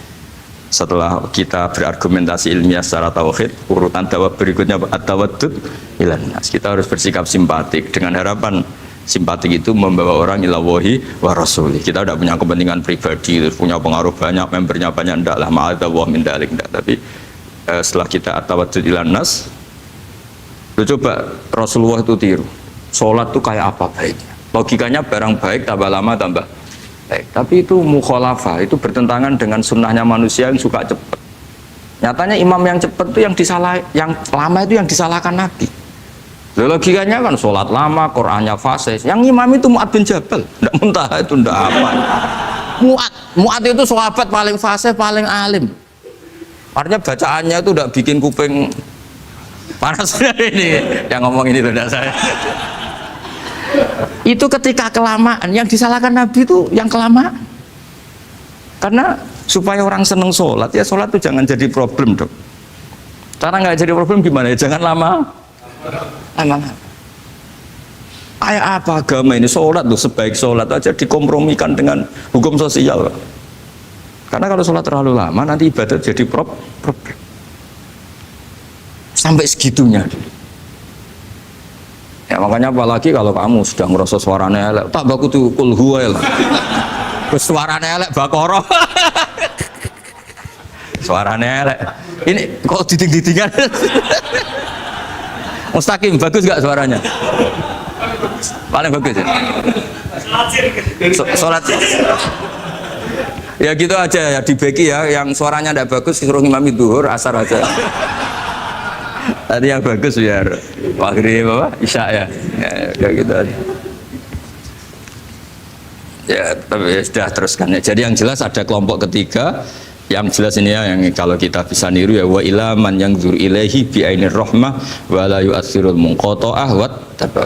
Setelah kita berargumentasi ilmiah secara tauhid, urutan dakwah berikutnya At-Tawaddud Ilan Nas. Kita harus bersikap simpatik dengan harapan simpatik itu membawa orang ilawahi wa rasuli. Kita tidak punya kepentingan pribadi, punya pengaruh banyak, membernya banyak, tidak lah, ma'adallah min dalik, tidak. Tapi setelah kita at-tawaddud ilan nas, coba Rasulullah itu tiru. Sholat itu kayak apa baiknya? Logikanya barang baik tambah lama tambah baik. Tapi itu mukhalafah, itu bertentangan dengan sunnahnya manusia yang suka cepat. Nyatanya imam yang cepat itu yang lama itu yang disalahkan Nabi. Logikanya kan sholat lama, Qur'annya fasih. Yang imam itu Mu'ad bin Jabal, tidak muntah itu tidak apa. Mu'ad itu sahabat paling fasih, paling alim. Artinya bacaannya itu tidak bikin kuping panas ini. Yang ngomong ini tidak saya. Itu ketika kelamaan, yang disalahkan Nabi itu yang kelamaan. Karena supaya orang seneng sholat, ya sholat itu jangan jadi problem dong. Cara nggak jadi problem gimana ya? Jangan lama. Kayak apa agama ini? Sholat tuh sebaik sholat aja dikompromikan dengan hukum sosial. Karena kalau sholat terlalu lama nanti ibadat jadi problem. Sampai segitunya. Ya makanya apalagi kalau kamu sudah ngerasa suaranya elek, tak baku tuh kulhuwa lah. Terus suaranya elek Baqarah. Suaranya elek. Ini kok diding-didingan. Mustaqim, bagus gak suaranya? Paling bagus ya? Sholat ya gitu aja ya, dibagi ya, yang suaranya tidak bagus suruh imami duhur, asar aja. Tadi yang bagus biar maghrib apa? Isya ya, kayak gitu aja. Ya tapi sudah teruskan ya. Jadi yang jelas ada kelompok ketiga. Yang jelas ini ya, yang kalau kita bisa niru ya, wa ilaman yang zur ilaihi bi ainir rahmah wa la yu'athirul munqata'ah wa tabau.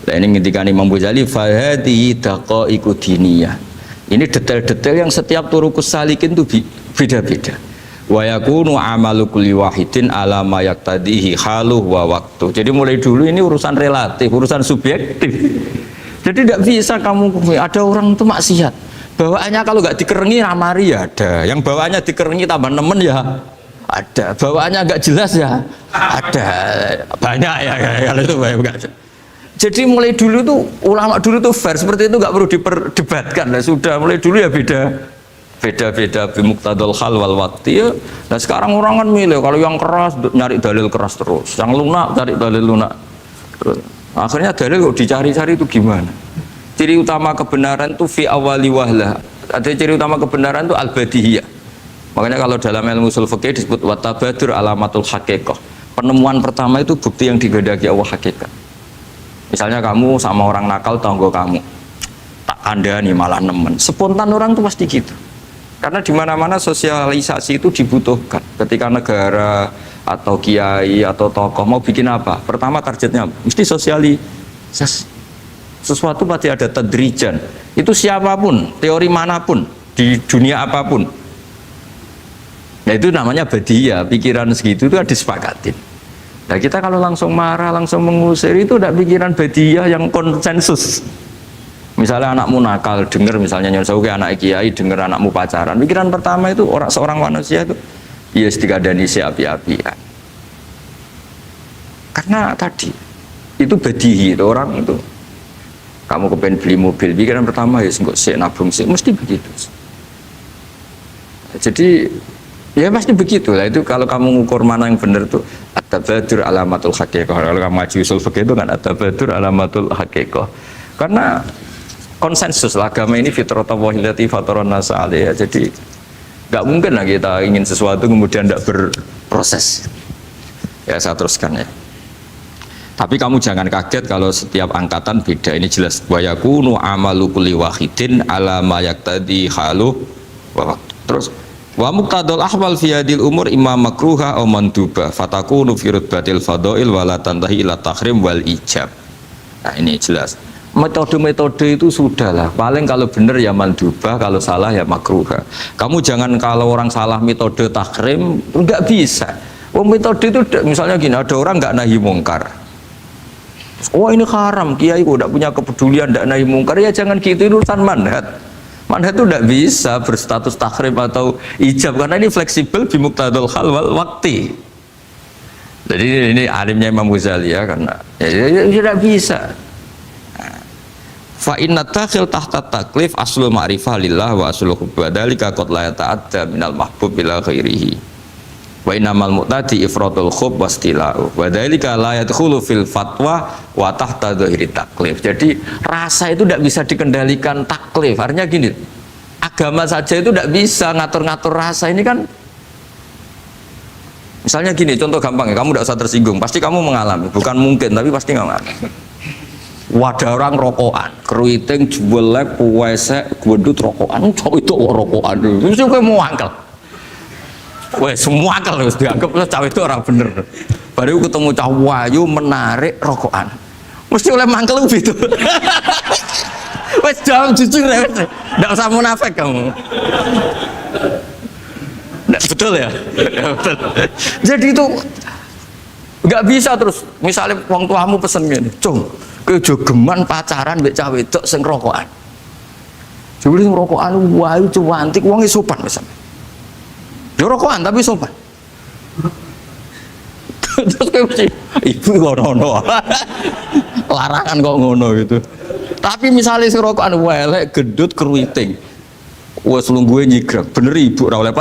Nah ini ketika Imam Ghazali fa hadhihi daqaiqu diniyah. Ini detail-detail yang setiap turukus salikin itu beda-beda. Wa yakunu amalu kulli wahidin ala ma yaqtadihi haluh wa waqtu. Jadi mulai dulu ini urusan relatif, urusan subjektif. Jadi tidak bisa kamu ada orang itu maksiat. Bawaannya kalau nggak dikerengi ramari ya ada, yang bawaannya dikerengi tambah nemen ya ada, bawaannya nggak jelas ya ada, banyak ya kalau itu banyak. Jadi mulai dulu tuh ulama dulu tuh fair seperti itu, nggak perlu diperdebatkan lah, sudah mulai dulu ya beda beda-beda bimuktadul hal wal waktu ya. Nah sekarang orang kan milih, kalau yang keras nyari dalil keras terus, yang lunak cari dalil lunak terus. Akhirnya dalil kok dicari-cari itu gimana? Ciri utama kebenaran itu fi awali wahlah. Ada ciri utama kebenaran itu al-badihiyah. Makanya kalau dalam ilmu ushul fikih disebut watabadur alamatul haqiqah. Penemuan pertama itu bukti yang digandaki Allah hakikat. Misalnya kamu sama orang nakal tonggo kamu, tak kandani malah nemen. Spontan orang tuh pasti gitu. Karena di mana-mana sosialisasi itu dibutuhkan. Ketika negara atau kiai atau tokoh mau bikin apa, pertama targetnya mesti sosialisasi. Sesuatu pasti ada tadrijan. Itu siapapun, teori manapun, di dunia apapun. Nah itu namanya badiyah, pikiran segitu itu disepakatin. Nah kita kalau langsung marah, langsung mengusir itu udah pikiran badiyah yang konsensus. Misalnya anakmu nakal, dengar misalnya nyonsauke anak kiai, dengar anakmu pacaran. Pikiran pertama itu orang seorang manusia itu ya dikadani si api-apian. Karena tadi itu badihi, itu orang itu. Kamu kepengen beli mobil, pikiran pertama ya enggak sik nabung sik, mesti begitu. Jadi ya pasti begitu lah. Itu kalau kamu ngukur mana yang benar tuh at-tabadur alamatul haqiqah. Kalau kamu ngaji usul fikih itu kan at-tabadur alamatul haqiqah. Karena konsensus lah, agama ini fitratallahi allati fataran nasa 'alaiha. Jadi nggak mungkin lah kita ingin sesuatu kemudian tidak berproses. Ya saya teruskan ya. Tapi kamu jangan kaget kalau setiap angkatan beda. Ini jelas wa yakunu amalu kulli wahidin ala ma yaqtadi halu wa terus wa muqtadul ahwal fi hadil umur imma makruha aw manduba fatakunu fi rutbatil fadail wala tantahi ila tahrim wal ijab. Nah ini jelas metode-metode itu sudahlah, paling kalau benar ya manduba, kalau salah ya makruha. Kamu jangan kalau orang salah metode tahrim enggak bisa. Metode itu misalnya gini, ada orang enggak nahi mungkar, oh ini haram, kiai kok enggak punya kepedulian enggak nahi mungkar, ya jangan gitu, itu urusan manhat. Manhat itu tidak bisa berstatus tahrim atau ijab karena ini fleksibel bimuktadul hal wal wakti. Jadi ini alimnya Imam Ghazali ya, karena ya tidak bisa. Fa inna takhil tahta taklif aslul ma'rifah lillah wa aslul hubba dzalika qad la yata'adda minal mahbub ila ghairihi. Wa innamal mu'tadi ifratul khub wastila'u wa dzalika la yadkhulu fil fatwa wa tahta dzahiri taklif. Jadi rasa itu tidak bisa dikendalikan taklif. Artinya gini, agama saja itu tidak bisa ngatur-ngatur rasa. Ini kan misalnya gini, contoh gampang ya, kamu tidak usah tersinggung, pasti kamu mengalami, bukan mungkin tapi pasti mengalami. Wadah orang rokokan, keriting, juelek, puwesek, gendut rokokan, cowok itu rokokan, mesti gue mau angkel. Weh, semua angkel harus dianggap cowok itu orang bener. Baru ketemu cowok wayu menarik rokokan, mesti oleh mangkel gitu. Wes jawab jujur ya, tidak usah munafik kamu. Betul ya? Ya betul. Jadi itu nggak bisa terus. Misalnya wong tuamu pesen gini, cung, kejogeman pacaran mbek cawe wedok sing rokokan. Jebule sing rokokan wae cuantik wong sopan misalnya. Yo rokokan tapi sopan. Terus kowe mesti ibu ngono. Larangan kok ngono gitu. Tapi misalnya sing rokokan wae elek gendut keriting. Wes lungguhe nyigrek, bener ibu ora oleh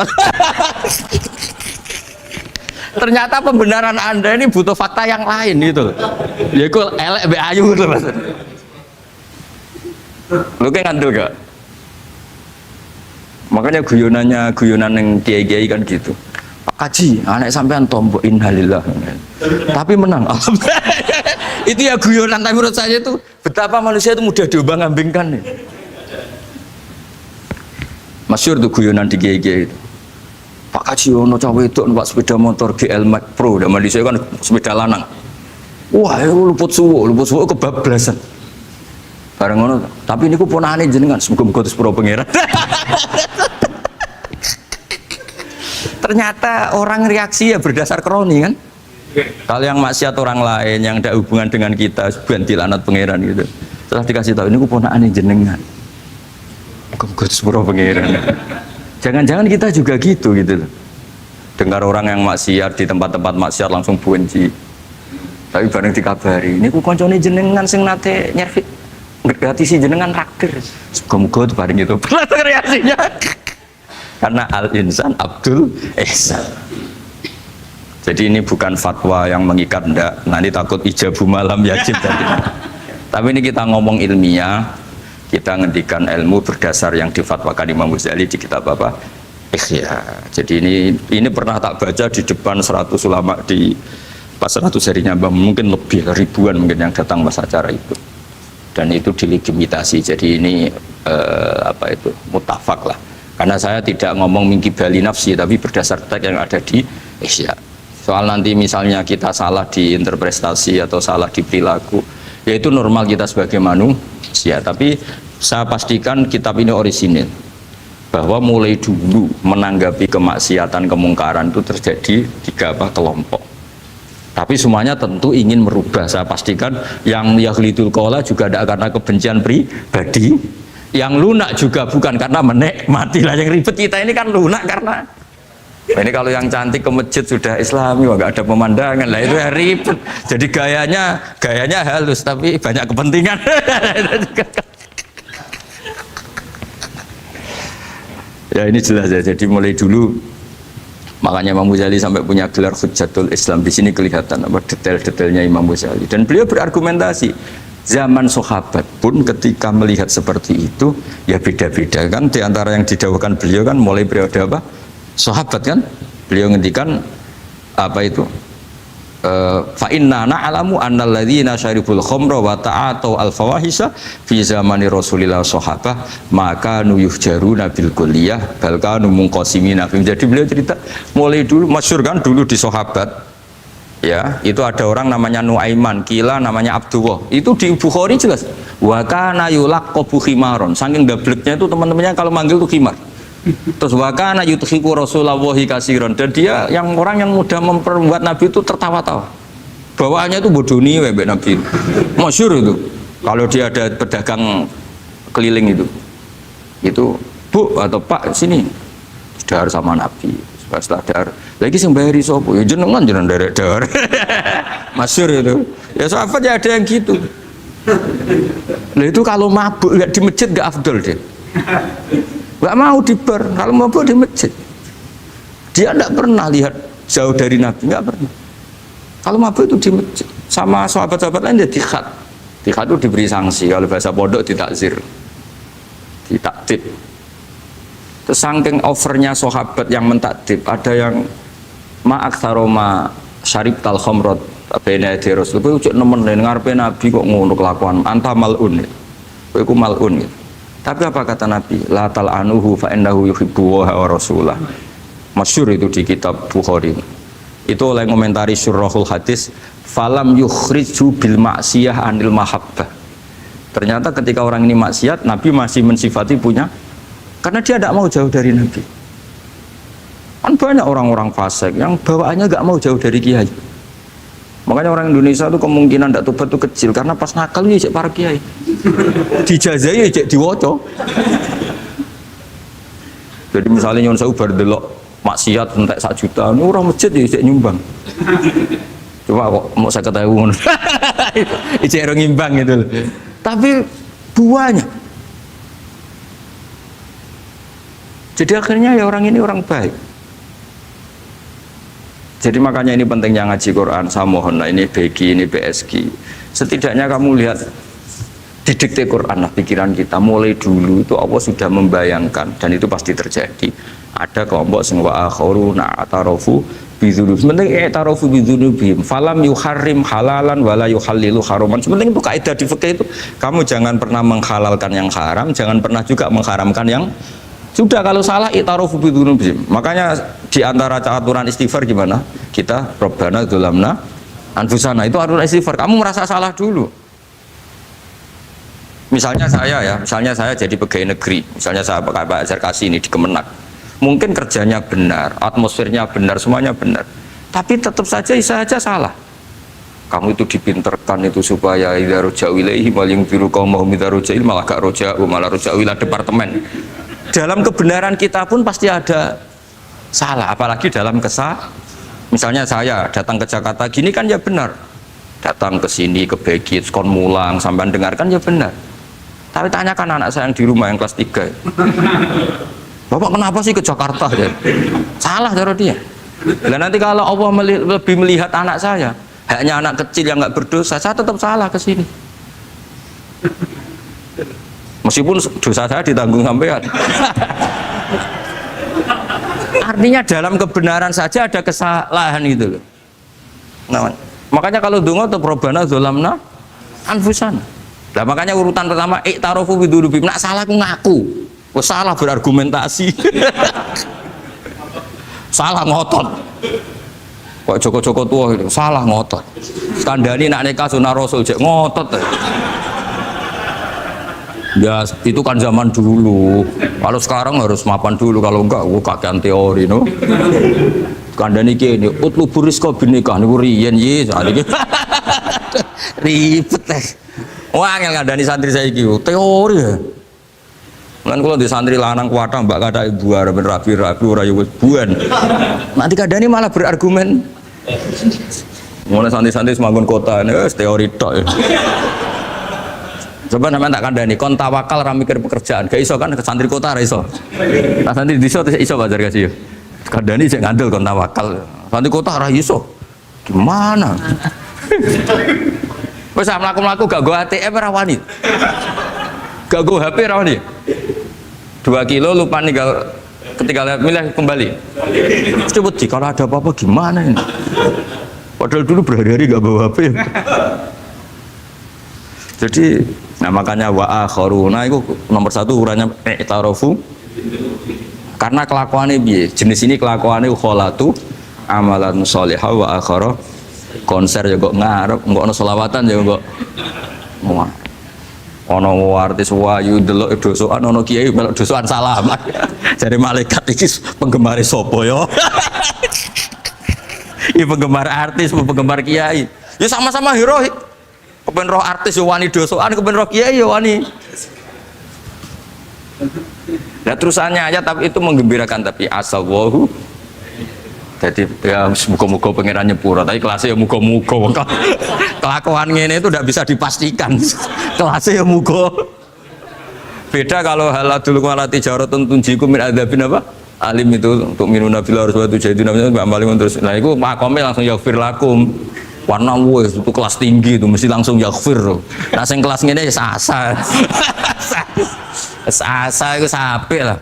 ternyata pembenaran Anda ini butuh fakta yang lain gitu. Ya itu elek be ayu gitu Mas. Lu kayak ngandel gak? Makanya guyonan yang kiai-kiai kan gitu. Pak Kaji, anak sampean tombok innalillah. Tapi menang. Itu ya guyonan, tapi menurut saya itu betapa manusia itu mudah diombang-ambingkan nih. Masyhur tuh guyonan di kiai-kiai itu. Pak Kaji ono cawe itu numpak sepeda motor GL Max Pro, zaman di saya kan sepeda lanang. Wah, luput suwo kebablasan. Bareng ngono, tapi niku ponakane jenengan semoga-moga terus pro pangeran. Ternyata orang reaksi ya berdasar kroni kan. Kalau yang maksiat orang lain yang ada hubungan dengan kita ganti lanat pangeran gitu. Setelah dikasih tahu niku ponakane jenengan. Moga-moga terus pro pangeran. Jangan-jangan kita juga gitu loh. Dengar orang yang maksiat di tempat-tempat maksiat langsung benci. Tapi bareng dikabari, ini ku koncone jenengan sing nate nyervit ngerti si jenengan raktir. Semoga-moga itu bareng itu. Reaksinya. Karena al-insan Abdul ihsan. Jadi ini bukan fatwa yang mengikat, ndak. Nanti takut ijabu malam yajib tadi. Tapi ini kita ngomong ilmiah, kita ngendikan ilmu berdasar yang difatwakan Imam Ghazali di kitab apa? Ikhya. Jadi ini pernah tak baca di depan 100 ulama di pas 100 harinya, mungkin lebih ribuan mungkin yang datang pas acara itu. Dan itu dilegitimasi. Jadi ini mutafak lah. Karena saya tidak ngomong mingkibali nafsi, tapi berdasar teks yang ada di Ihya. Soal nanti misalnya kita salah di interpretasi atau salah di perilaku, yaitu normal kita sebagai manusia. Tapi saya pastikan kitab ini orisinil, bahwa mulai dulu menanggapi kemaksiatan, kemungkaran itu terjadi 3 kelompok. Tapi semuanya tentu ingin merubah. Saya pastikan yang yahlidul qola juga tidak karena kebencian pribadi, yang lunak juga bukan karena menikmati. Lah yang ribet kita ini kan lunak karena ini kalau yang cantik ke masjid sudah Islami, nggak ada pemandangan, lah itu ya ribet. Jadi gayanya halus tapi banyak kepentingan. Ya ini jelas ya. Jadi mulai dulu makanya Imam Ghazali sampai punya gelar Hujjatul Islam. Di sini kelihatan apa detail-detailnya Imam Ghazali. Dan beliau berargumentasi. Zaman sahabat pun ketika melihat seperti itu ya beda-beda kan. Di antara yang didawahkan beliau kan mulai periode apa? Sahabat kan. Beliau ngendikan apa itu? Fa inna na'lamu annal ladzina syaribul khamra wa ta'atu al fawahisha fi zamani Rasulillah sahabah maka nuyuhjaruna bil kulliyah bal kanu munqasimina. Jadi beliau cerita mulai dulu masyhur kan dulu di sahabat ya, itu ada orang namanya Nuaiman, kila namanya Abdullah. Itu di Bukhari jelas. Wa kana yulaqabu khimaron. Saking gableknya itu teman-temannya kalau manggil tuh khimar. Terus wakana yuthiku Rasulullahi kasiron, dan dia yang orang yang mudah memperbuat Nabi itu tertawa-tawa. Bawaannya itu bodoni webek Nabi. Masyhur itu. Kalau dia ada pedagang keliling itu Bu atau Pak sini dahar sama Nabi. Setelah dahar lagi sing bayari sapa? Ya jenengan dahar. Masyhur itu. Ya sahabat ya ada yang gitu. Lah itu kalau mabuk di masjid gak afdol deh. Gak mau di bar, kalau mabuk di masjid. Dia tidak pernah lihat jauh dari Nabi, nggak pernah. Kalau mabuk itu di masjid. Sama sahabat-sahabat lain dia dikhat. Dikhat itu diberi sanksi, kalau bahasa pondok ditakzir, ditaktib. Terus saking overnya sahabat yang mentakdib, ada yang ma'aktharoma syarib tal khomrot bena di Rasul. Kowe ujuk nemen ngarepe Nabi kok ngono kelakuan, anta malun. Kowe iku malun gitu. Tapi apa kata Nabi? La tal'anuhu fa innahu yuhibbu wa rasulah. Masyhur itu di kitab Bukhari. Itu oleh komentari Syurahul Hadis, falam yukhriju bil maksiyah anil mahabbah. Ternyata ketika orang ini maksiat, Nabi masih mensifati punya, karena dia tidak mau jauh dari Nabi. Kan banyak orang-orang fasik yang bawaannya nggak mau jauh dari kiai. Makanya orang Indonesia itu kemungkinan tidak tobat itu kecil, karena pas nakal ya cek para kiai dijazai ya cek diwoco. Jadi misalnya nyon saya bar delok maksiat entek 1 juta, ini orang masjid ya cek nyumbang. Coba kok mau saya ketahui cek orang ngimbang gitu. Tapi buahnya. Jadi akhirnya ya orang ini orang baik. Jadi makanya ini pentingnya ngaji Quran. Saya mohon lah, ini BG, ini BSG. Setidaknya kamu lihat didikte Quran lah pikiran kita. Mulai dulu itu Allah sudah membayangkan, dan itu pasti terjadi. Ada kelompok sing wa akharu na'tarafu bidzunub. Sementing i'tarafu bidzunubihim. Falam yuharrim halalan wala yuhallilu haraman. Sementing itu kaidah di fikih itu. Kamu jangan pernah menghalalkan yang haram, jangan pernah juga mengharamkan yang sudah. Kalau salah i'tarafu bidzunubihim. Makanya di antara aturan istighfar gimana? Kita Rabbana dzulamna anfusana, itu aturan istighfar. Kamu merasa salah dulu. Misalnya saya jadi pegawai negeri, misalnya saya Pak Zarkasi ini di Kemenak. Mungkin kerjanya benar, atmosfernya benar, semuanya benar. Tapi tetap saja salah. Kamu itu dipinterkan itu supaya idza roja'u ilaihi wal yunziru qaumahum idza roja'il malah gak roja'u, malah roja'u ila departemen. Dalam kebenaran kita pun pasti ada salah, apalagi dalam misalnya saya datang ke Jakarta gini kan ya benar, datang ke sini ke Begit kon mulang sampai dengarkan ya benar. Tapi tanyakan anak saya yang di rumah yang kelas 3, Bapak kenapa sih ke Jakarta? Ya? Salah cara dia. Dan nanti kalau Allah lebih melihat anak saya, hanya anak kecil yang nggak berdosa, saya tetap salah ke sini. Meskipun dosa saya ditanggung sampean. Artinya dalam kebenaran saja ada kesalahan itu loh. Nah, makanya kalau donga tetap Robbana dzolamna anfusana. Nah, makanya urutan pertama i'tarofu bidzunubihim. Nak salah aku ngaku. Wes salah berargumentasi. Salah ngotot. Kok Joko-Joko tua itu salah ngotot. Kandhani nak nikah sunah Rasul jek ngotot. Ya itu kan zaman dulu. Kalau sekarang harus mapan dulu, kalau enggak kakean teori no. Kandhani kene utlubu rizqa binikah niku riyen ye sakniki. Ribet teh. Wah angel kandhani santri saiki teori ya. Lan kula di santri lanang kuwatah mbak kata ibu arep rapi-rapi ora yo buan. Nanti kandhani malah berargumen. Mulai santri-santri semanggon kota wis teori tok. Coba namanya tak kandani, kon tawakal ra mikir pekerjaan, gak iso kan ke santri kota ra iso. Nah santri desa iso bajar kasih. Kandani sik ngandel kon tawakal. Santri kota ra iso. Gimana? Wis mlaku-mlaku gak go ATM ra wani. Gak go HP ra wani. 2 kilo lupa ninggal ketika milih kembali. Coba sih kalau ada apa-apa gimana ini? Padahal dulu berhari-hari gak bawa HP. Jadi nah makanya wa akharuna itu nomor 1 ukurannya i'tarofu karena kelakuannya piye jenis ini kelakuannya kholatu amalan sholihah wa akhara konser ya kok ngarep engko ana selawatan ya kok ana artis wayu delok dosokan ana kiai melok dosokan salaman jare malaikat iki penggemar sapa ya ya penggemar artis penggemar kiai ya sama-sama heroik. Kepen roh artis yo wani dosokan, kepen roh kiai yo wani. Nah terusannya aja tapi itu menggembirakan tapi asal wahu. Jadi ya muga-muga pangeran nyepuro, tapi kelasnya ya muga-muga. Kelakuan ngene itu tidak bisa dipastikan. Kelasnya ya muga. Beda kalau haladul walati jaratun tunjikum min adzabin apa? Alim itu untuk minuna fil harus batu jadi namanya Mbak Malim terus. Nah itu makome langsung yaghfir lakum. Warna wes itu kelas tinggi itu mesti langsung yaghfir. Nah sing kelas ngene ya asa. Asa iku sape lah.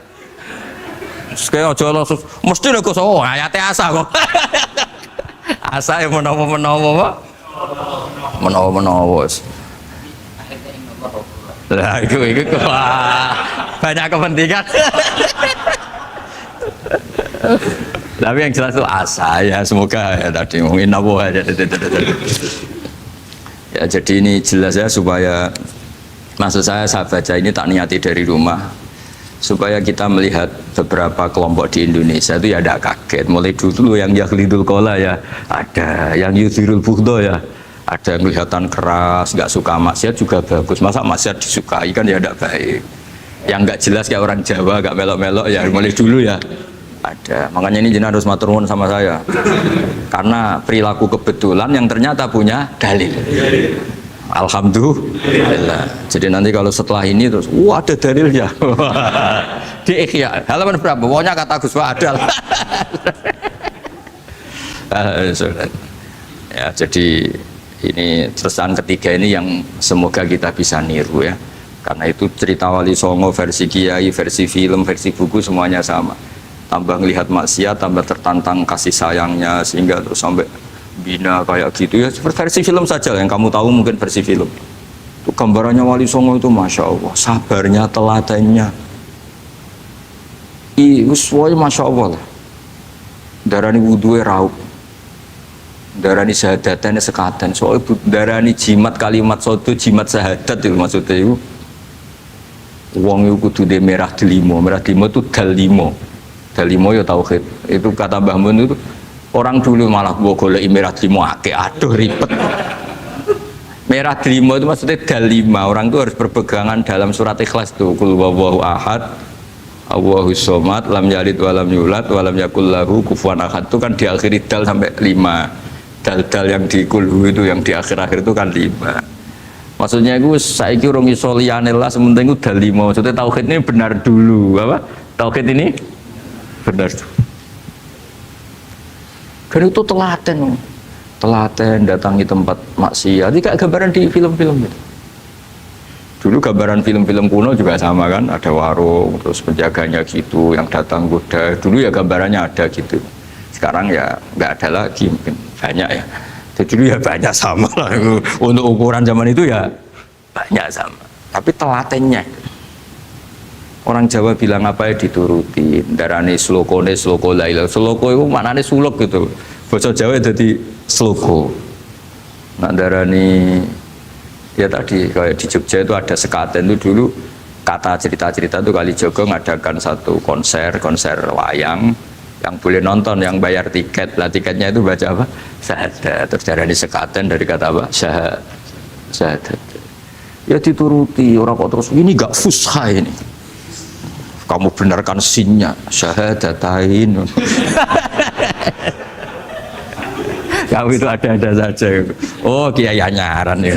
Sekaya aja langsung mesti lho kok ayate asa kok. Asa ya menawa-menawa. Menawa-menawa. Lah iku banyak kepentingan. Tapi yang jelas itu asa ya semoga ya tadi mungkin apa aja ya jadi ini jelas ya supaya maksud saya baca ini tak niati dari rumah supaya kita melihat beberapa kelompok di Indonesia itu ya tidak kaget mulai dulu yang yakhlidul kola ya ada yang yudhirul bughdo ya ada yang kelihatan keras nggak suka maksiat juga bagus masa maksiat disukai kan ya tidak baik yang nggak jelas kayak orang Jawa nggak melok-melok ya mulai dulu ya ada, makanya ini jenengan harus matur nuwun sama saya karena perilaku kebetulan yang ternyata punya dalil. Alhamdulillah. Jadi nanti kalau setelah ini terus wah ada dalilnya di Ikhya halaman berapa? Pokoknya kata Gus Pak ada ya jadi ini terusan ketiga ini yang semoga kita bisa niru ya karena itu cerita Wali Songo versi kiai, versi film, versi buku semuanya sama tambah ngelihat maksiat, tambah tertantang kasih sayangnya sehingga terus sampai bina kayak gitu ya versi film saja yang kamu tahu mungkin versi film itu gambarannya Wali Songo itu Masya Allah sabarnya, teladannya itu semuanya Masya Allah lah darani wudhunya raup darani syahadatnya sekatan soalnya darani jimat kalimat soto jimat syahadat itu maksudnya itu uang itu kudu de merah delimo itu dal limo dalimo ya tauhid itu kata Mbah Mun itu orang dulu malah gua golek merah delimo akeh aduh ribet merah delimo itu maksudnya dalima orang itu harus berpegangan dalam surat Ikhlas tuh kul huwallahu ahad Allahus somad lam yalid walam yulad walam yakul lahu kufuwan ahad itu kan diakhiri dal sampai 5 dal-dal yang di kulhu itu yang di akhir-akhir itu kan 5 maksudnya itu saiki urung iso liyane lah sementing itu dalima maksudnya tauhid ini benar dulu apa Tauhid ini benar. Dan itu telaten datangi tempat maksiat. Ini kayak gambaran di film-film itu. Dulu gambaran film-film kuno juga sama kan, ada warung, terus penjaganya gitu, yang datang goda. Dulu ya gambarannya ada gitu. Sekarang ya nggak ada lagi, mungkin banyak ya. Jadi dulu ya banyak sama lah. Untuk ukuran zaman itu ya banyak sama. Tapi telatennya, orang Jawa bilang apa ya dituruti. Darane sloko laila. Sloko itu maknanya suluk gitu. Bahasa Jawa jadi sloko. Nah darani ya tadi kayak di Jogja itu ada sekaten itu dulu kata cerita-cerita itu Kalijogo ngadakan satu konser wayang yang boleh nonton, yang bayar tiket. Lah tiketnya itu baca apa? Syahadat. Terus dari sekaten dari kata apa? Syahadat. Ya dituruti orang kok terus ini gak fusha ini. Kamu benarkan sinnya syahadatain. Kamu itu ada saja. Oh kiai nyaran ya.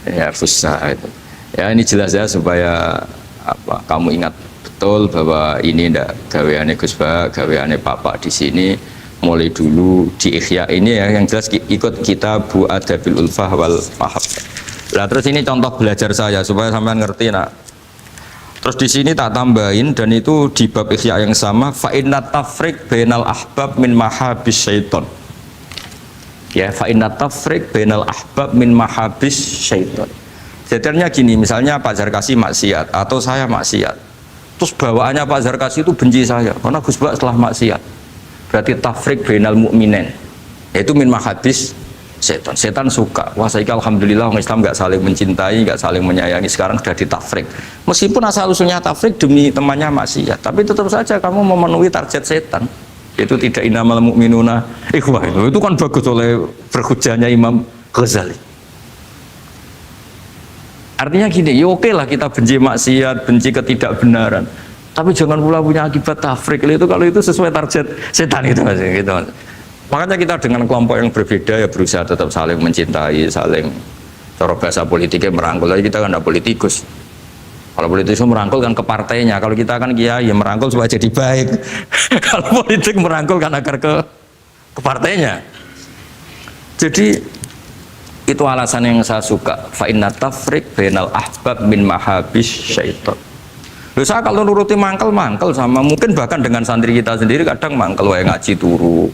Ya fusha itu. Ya ini jelas ya supaya apa kamu ingat betul bahwa ini ndak gaweane Gus Ba, gaweane Bapak di sini mulai dulu di Ikhya ini ya yang jelas ikut Kitabu Adabil Ulfah wal Mahabbah. Nah terus ini contoh belajar saya supaya sampean ngerti nak. Terus di sini tak tambahin dan itu di bab Ikhya yang sama fa inna tafriq bainal ahbab min mahabis syaiton. Ya fa inna tafriq bainal ahbab min mahabis syaiton. Sebenarnya gini, misalnya Pak Zarkasi maksiat atau saya maksiat. Terus bawaannya Pak Zarkasi itu benci saya karena Gus Bak setelah maksiat. Berarti tafriq bainal mukminin. Yaitu min mahabis setan. Setan suka. Wah, saya alhamdulillah orang Islam nggak saling mencintai, nggak saling menyayangi. Sekarang sudah ditafrik. Meskipun asal usulnya tafrik demi temannya maksiat, tapi tetap saja kamu memenuhi target setan. Yaitu tidak innamal mu'minuna ikhwah. Itu kan bagus oleh berhujahnya Imam Ghazali. Artinya gini, ya oke lah kita benci maksiat, benci ketidakbenaran. Tapi jangan pula punya akibat tafrik. Itu kalau itu sesuai target setan itu Mas, gitu Mas. Makanya kita dengan kelompok yang berbeda ya berusaha tetap saling mencintai, saling cara bahasa politiknya merangkul. Jadi kita kan tidak politikus. Kalau politikus merangkul kan ke partainya, kalau kita kan kiai ya merangkul supaya jadi baik. Kalau politik merangkul kan agar ke partainya. Jadi itu alasan yang saya suka. Fa inna tafriq bainal ahbab min mahabis syaiton. Loh, saya kalau nuruti mangkel sama mungkin bahkan dengan santri kita sendiri kadang mangkel wae ngaji turu.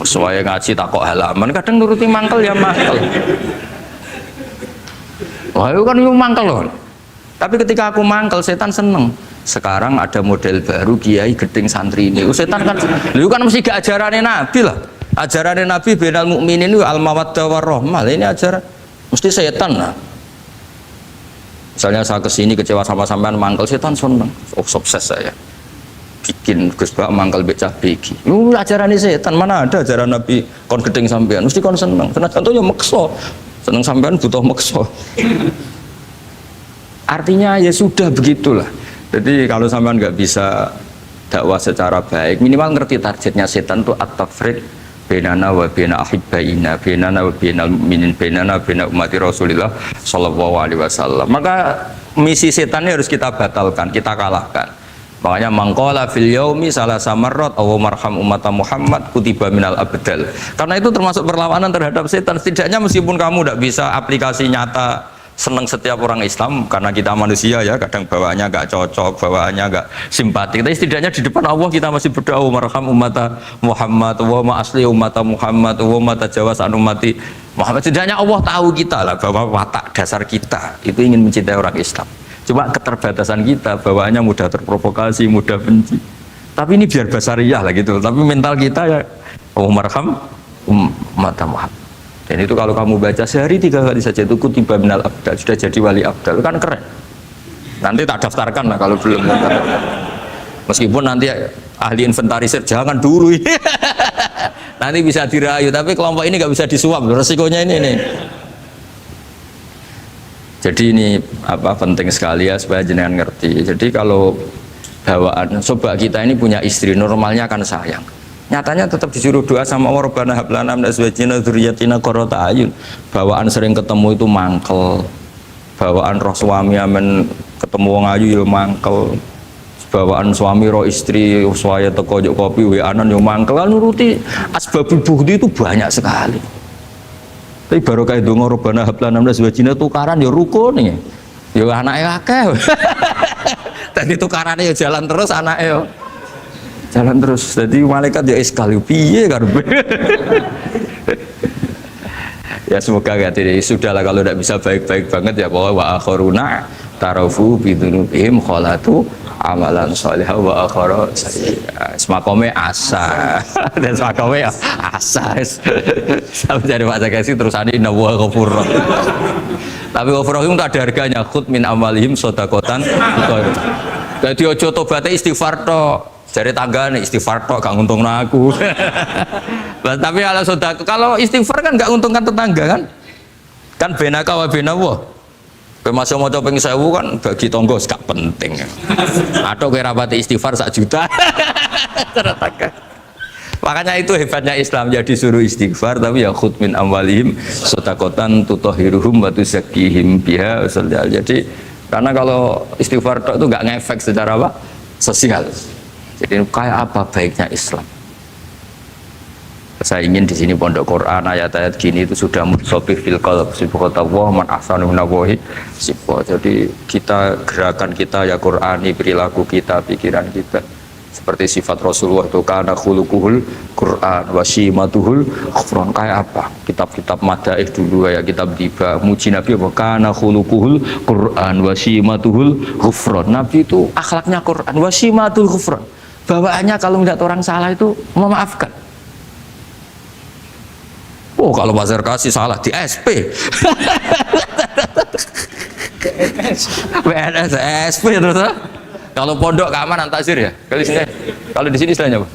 Soalnya ngaji takok halaman kadang nuruti mangkel ya mangkel. Wah itu kan itu mangkel loh. Tapi ketika aku mangkel setan seneng. Sekarang ada model baru kiai gedeng santri ini. Setan kan, lu kan mesti gak ajarannya Nabi lah. Ajarannya Nabi bainal mukminin itu al mawaddah warahmah. Ini ajaran mesti setan lah. Misalnya saya kesini kecewa sama sampean mangkel setan seneng. Oh sukses saya. Bikin Gus Bak mangkel becah begi. Lu ajaran setan, mana ada ajaran Nabi kon gedeng sampean, mesti kon seneng. Karena contohnya mekso. Seneng sampean butuh mekso. Artinya ya sudah begitulah. Jadi kalau sampean nggak bisa dakwah secara baik, minimal ngerti targetnya setan itu at-tafriq bainana wa baina ahibbaina, bainana wa bainal mu'minin, bainana wa baina ummati Rasulillah sallallahu alaihi wasallam. Maka misi setan ini harus kita batalkan, kita kalahkan. Makanya mangkola fil yaumi salasa marrat aw marham ummata Muhammad kutiba minal abdal. Karena itu termasuk perlawanan terhadap setan. Setidaknya meskipun kamu tidak bisa aplikasi nyata senang setiap orang Islam karena kita manusia ya, kadang bawaannya nggak cocok, bawaannya nggak simpatik. Tapi setidaknya di depan Allah kita masih berdoa marham ummata Muhammad wa ma asli ummata Muhammad wa ma tajawaz an ummati Muhammad. Setidaknya Allah tahu kita lah bahwa watak dasar kita itu ingin mencintai orang Islam. Cuma keterbatasan kita bawaannya mudah terprovokasi, mudah benci. Tapi ini biar basariyah lah gitu. Tapi mental kita ya marham ummata Muhammad. Dan itu kalau kamu baca sehari 3 kali saja itu kutiba minal abdal, sudah jadi wali abdal, kan keren. Nanti tak daftarkan lah kalau belum. Meskipun nanti ahli inventarisir jangan dulu. Nanti bisa dirayu, tapi kelompok ini nggak bisa disuap, resikonya ini nih. Jadi ini apa penting sekali ya supaya jenengan ngerti. Jadi kalau bawaan, coba kita ini punya istri, normalnya kan sayang. Nyatanya tetap disuruh doa sama Allah, Rabbana hab lana min azwajina dzurriyyatina qurrata a'yun. Bawaan sering ketemu itu mangkel. bawaan roh suami amen ketemu wong ayu yo mangkel, bawaan suami roh istri saya teko jok kopi wa-anan yo mangkel, kan nuruti asbabul bughdi itu banyak sekali. Tapi baru kayak donga robana hablana min azwajina tukaran ya rukun nih. Ya anake akeh. Tadi tukarannya ya jalan terus anake yo. Jalan terus. Jadi malaikat ya iskal piye karepe. Ya semoga gak tidak sudahlah kalau tidak bisa baik-baik banget ya bahwa wa akharuna tarafu bidunubihim kholatu amalan sholihah wa akhara semakome asa dan semakome ya asa sampai jadi Pak Zakasi terusane inna wa ghafurur tapi ghafurur itu tak ada harganya khud min amalihim sodakotan jadi ojo tobatnya istighfar tok dari tangga nih istighfar tok gak nguntungno aku. Tapi kalau sudah kalau istighfar kan gak nguntungkan tetangga kan? Kan benaka wa benawa. Masuk maca ping 1000 kan bagi tonggo gak penting. Atau kira rapati istighfar 1 juta. Makanya itu hebatnya Islam, jadi suruh istighfar tapi ya khud min amwalihim shadaqatan tutahhiruhum wa tuzakkihim biha. Jadi karena kalau istighfar tok itu gak ngefek secara apa? Sosial. Jadi kayak apa baiknya Islam? Saya ingin di sini pondok Quran ayat-ayat gini itu sudah mutsabih fil qalb subhanallah man ahsanu minallahi sifat. Jadi kita gerakan kita ya Qurani, perilaku kita, pikiran kita seperti sifat Rasulullah itu kana khuluquhul Quran wa simatuhul ghufran. Kayak apa? Kitab-kitab madaih dulu ya, kitab tiba muji Nabi apa kana khuluquhul Quran wa simatuhul ghufran. Nabi itu akhlaknya Quran wa simatul ghufran. Bawaannya kalau melihat orang salah itu memaafkan. Oh kalau Pak Zarkasi salah di SP. PNS SP terus. Kalau pondok keamanan takzir ya. Kalau di sini istilahnya apa?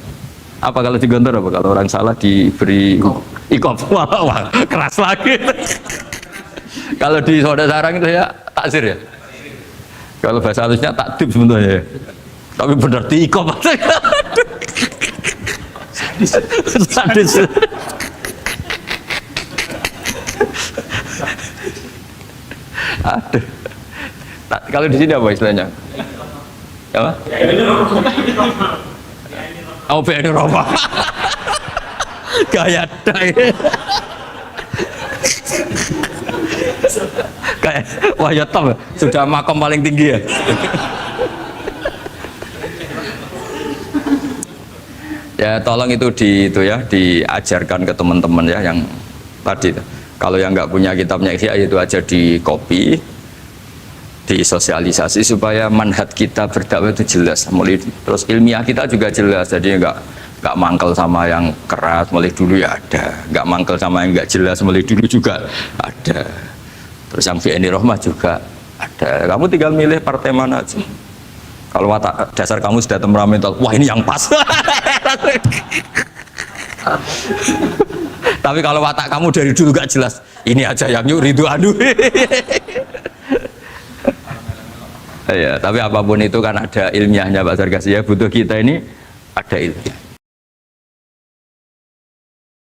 Apa kalau di Gontor apa? Kalau orang salah diberi ikop. Wah, keras lagi. Kalau di Saudara Sarang itu ya takzir ya. Kalau bahasa halusnya takdib sebenarnya ya. Tapi benar diikop. Sadis. Aduh. Kalau di sini apa istilahnya? Apa? Oh, BNI Roma. Gaya dai. Kayak wah ya top, sudah makom paling tinggi ya. Ya tolong itu diajarkan ke teman-teman ya yang tadi. Kalau yang nggak punya kitabnya Ihya itu aja di copy, disosialisasi supaya manhaj kita berdakwah itu jelas. Mulai terus ilmiah kita juga jelas. Jadi nggak mangkel sama yang keras mulai dulu ya ada, nggak mangkel sama yang nggak jelas mulai dulu juga ada. Terus yang BNI Rahmah juga ada. Kamu tinggal milih partai mana aja. Kalau watak dasar kamu sudah temperamental, wah ini yang pas. Tapi kalau watak kamu dari dulu gak jelas, ini aja yang yuridu adu. Ya, tapi apapun itu kan ada ilmiahnya Pak Zarkasi ya, butuh kita ini ada ilmiah.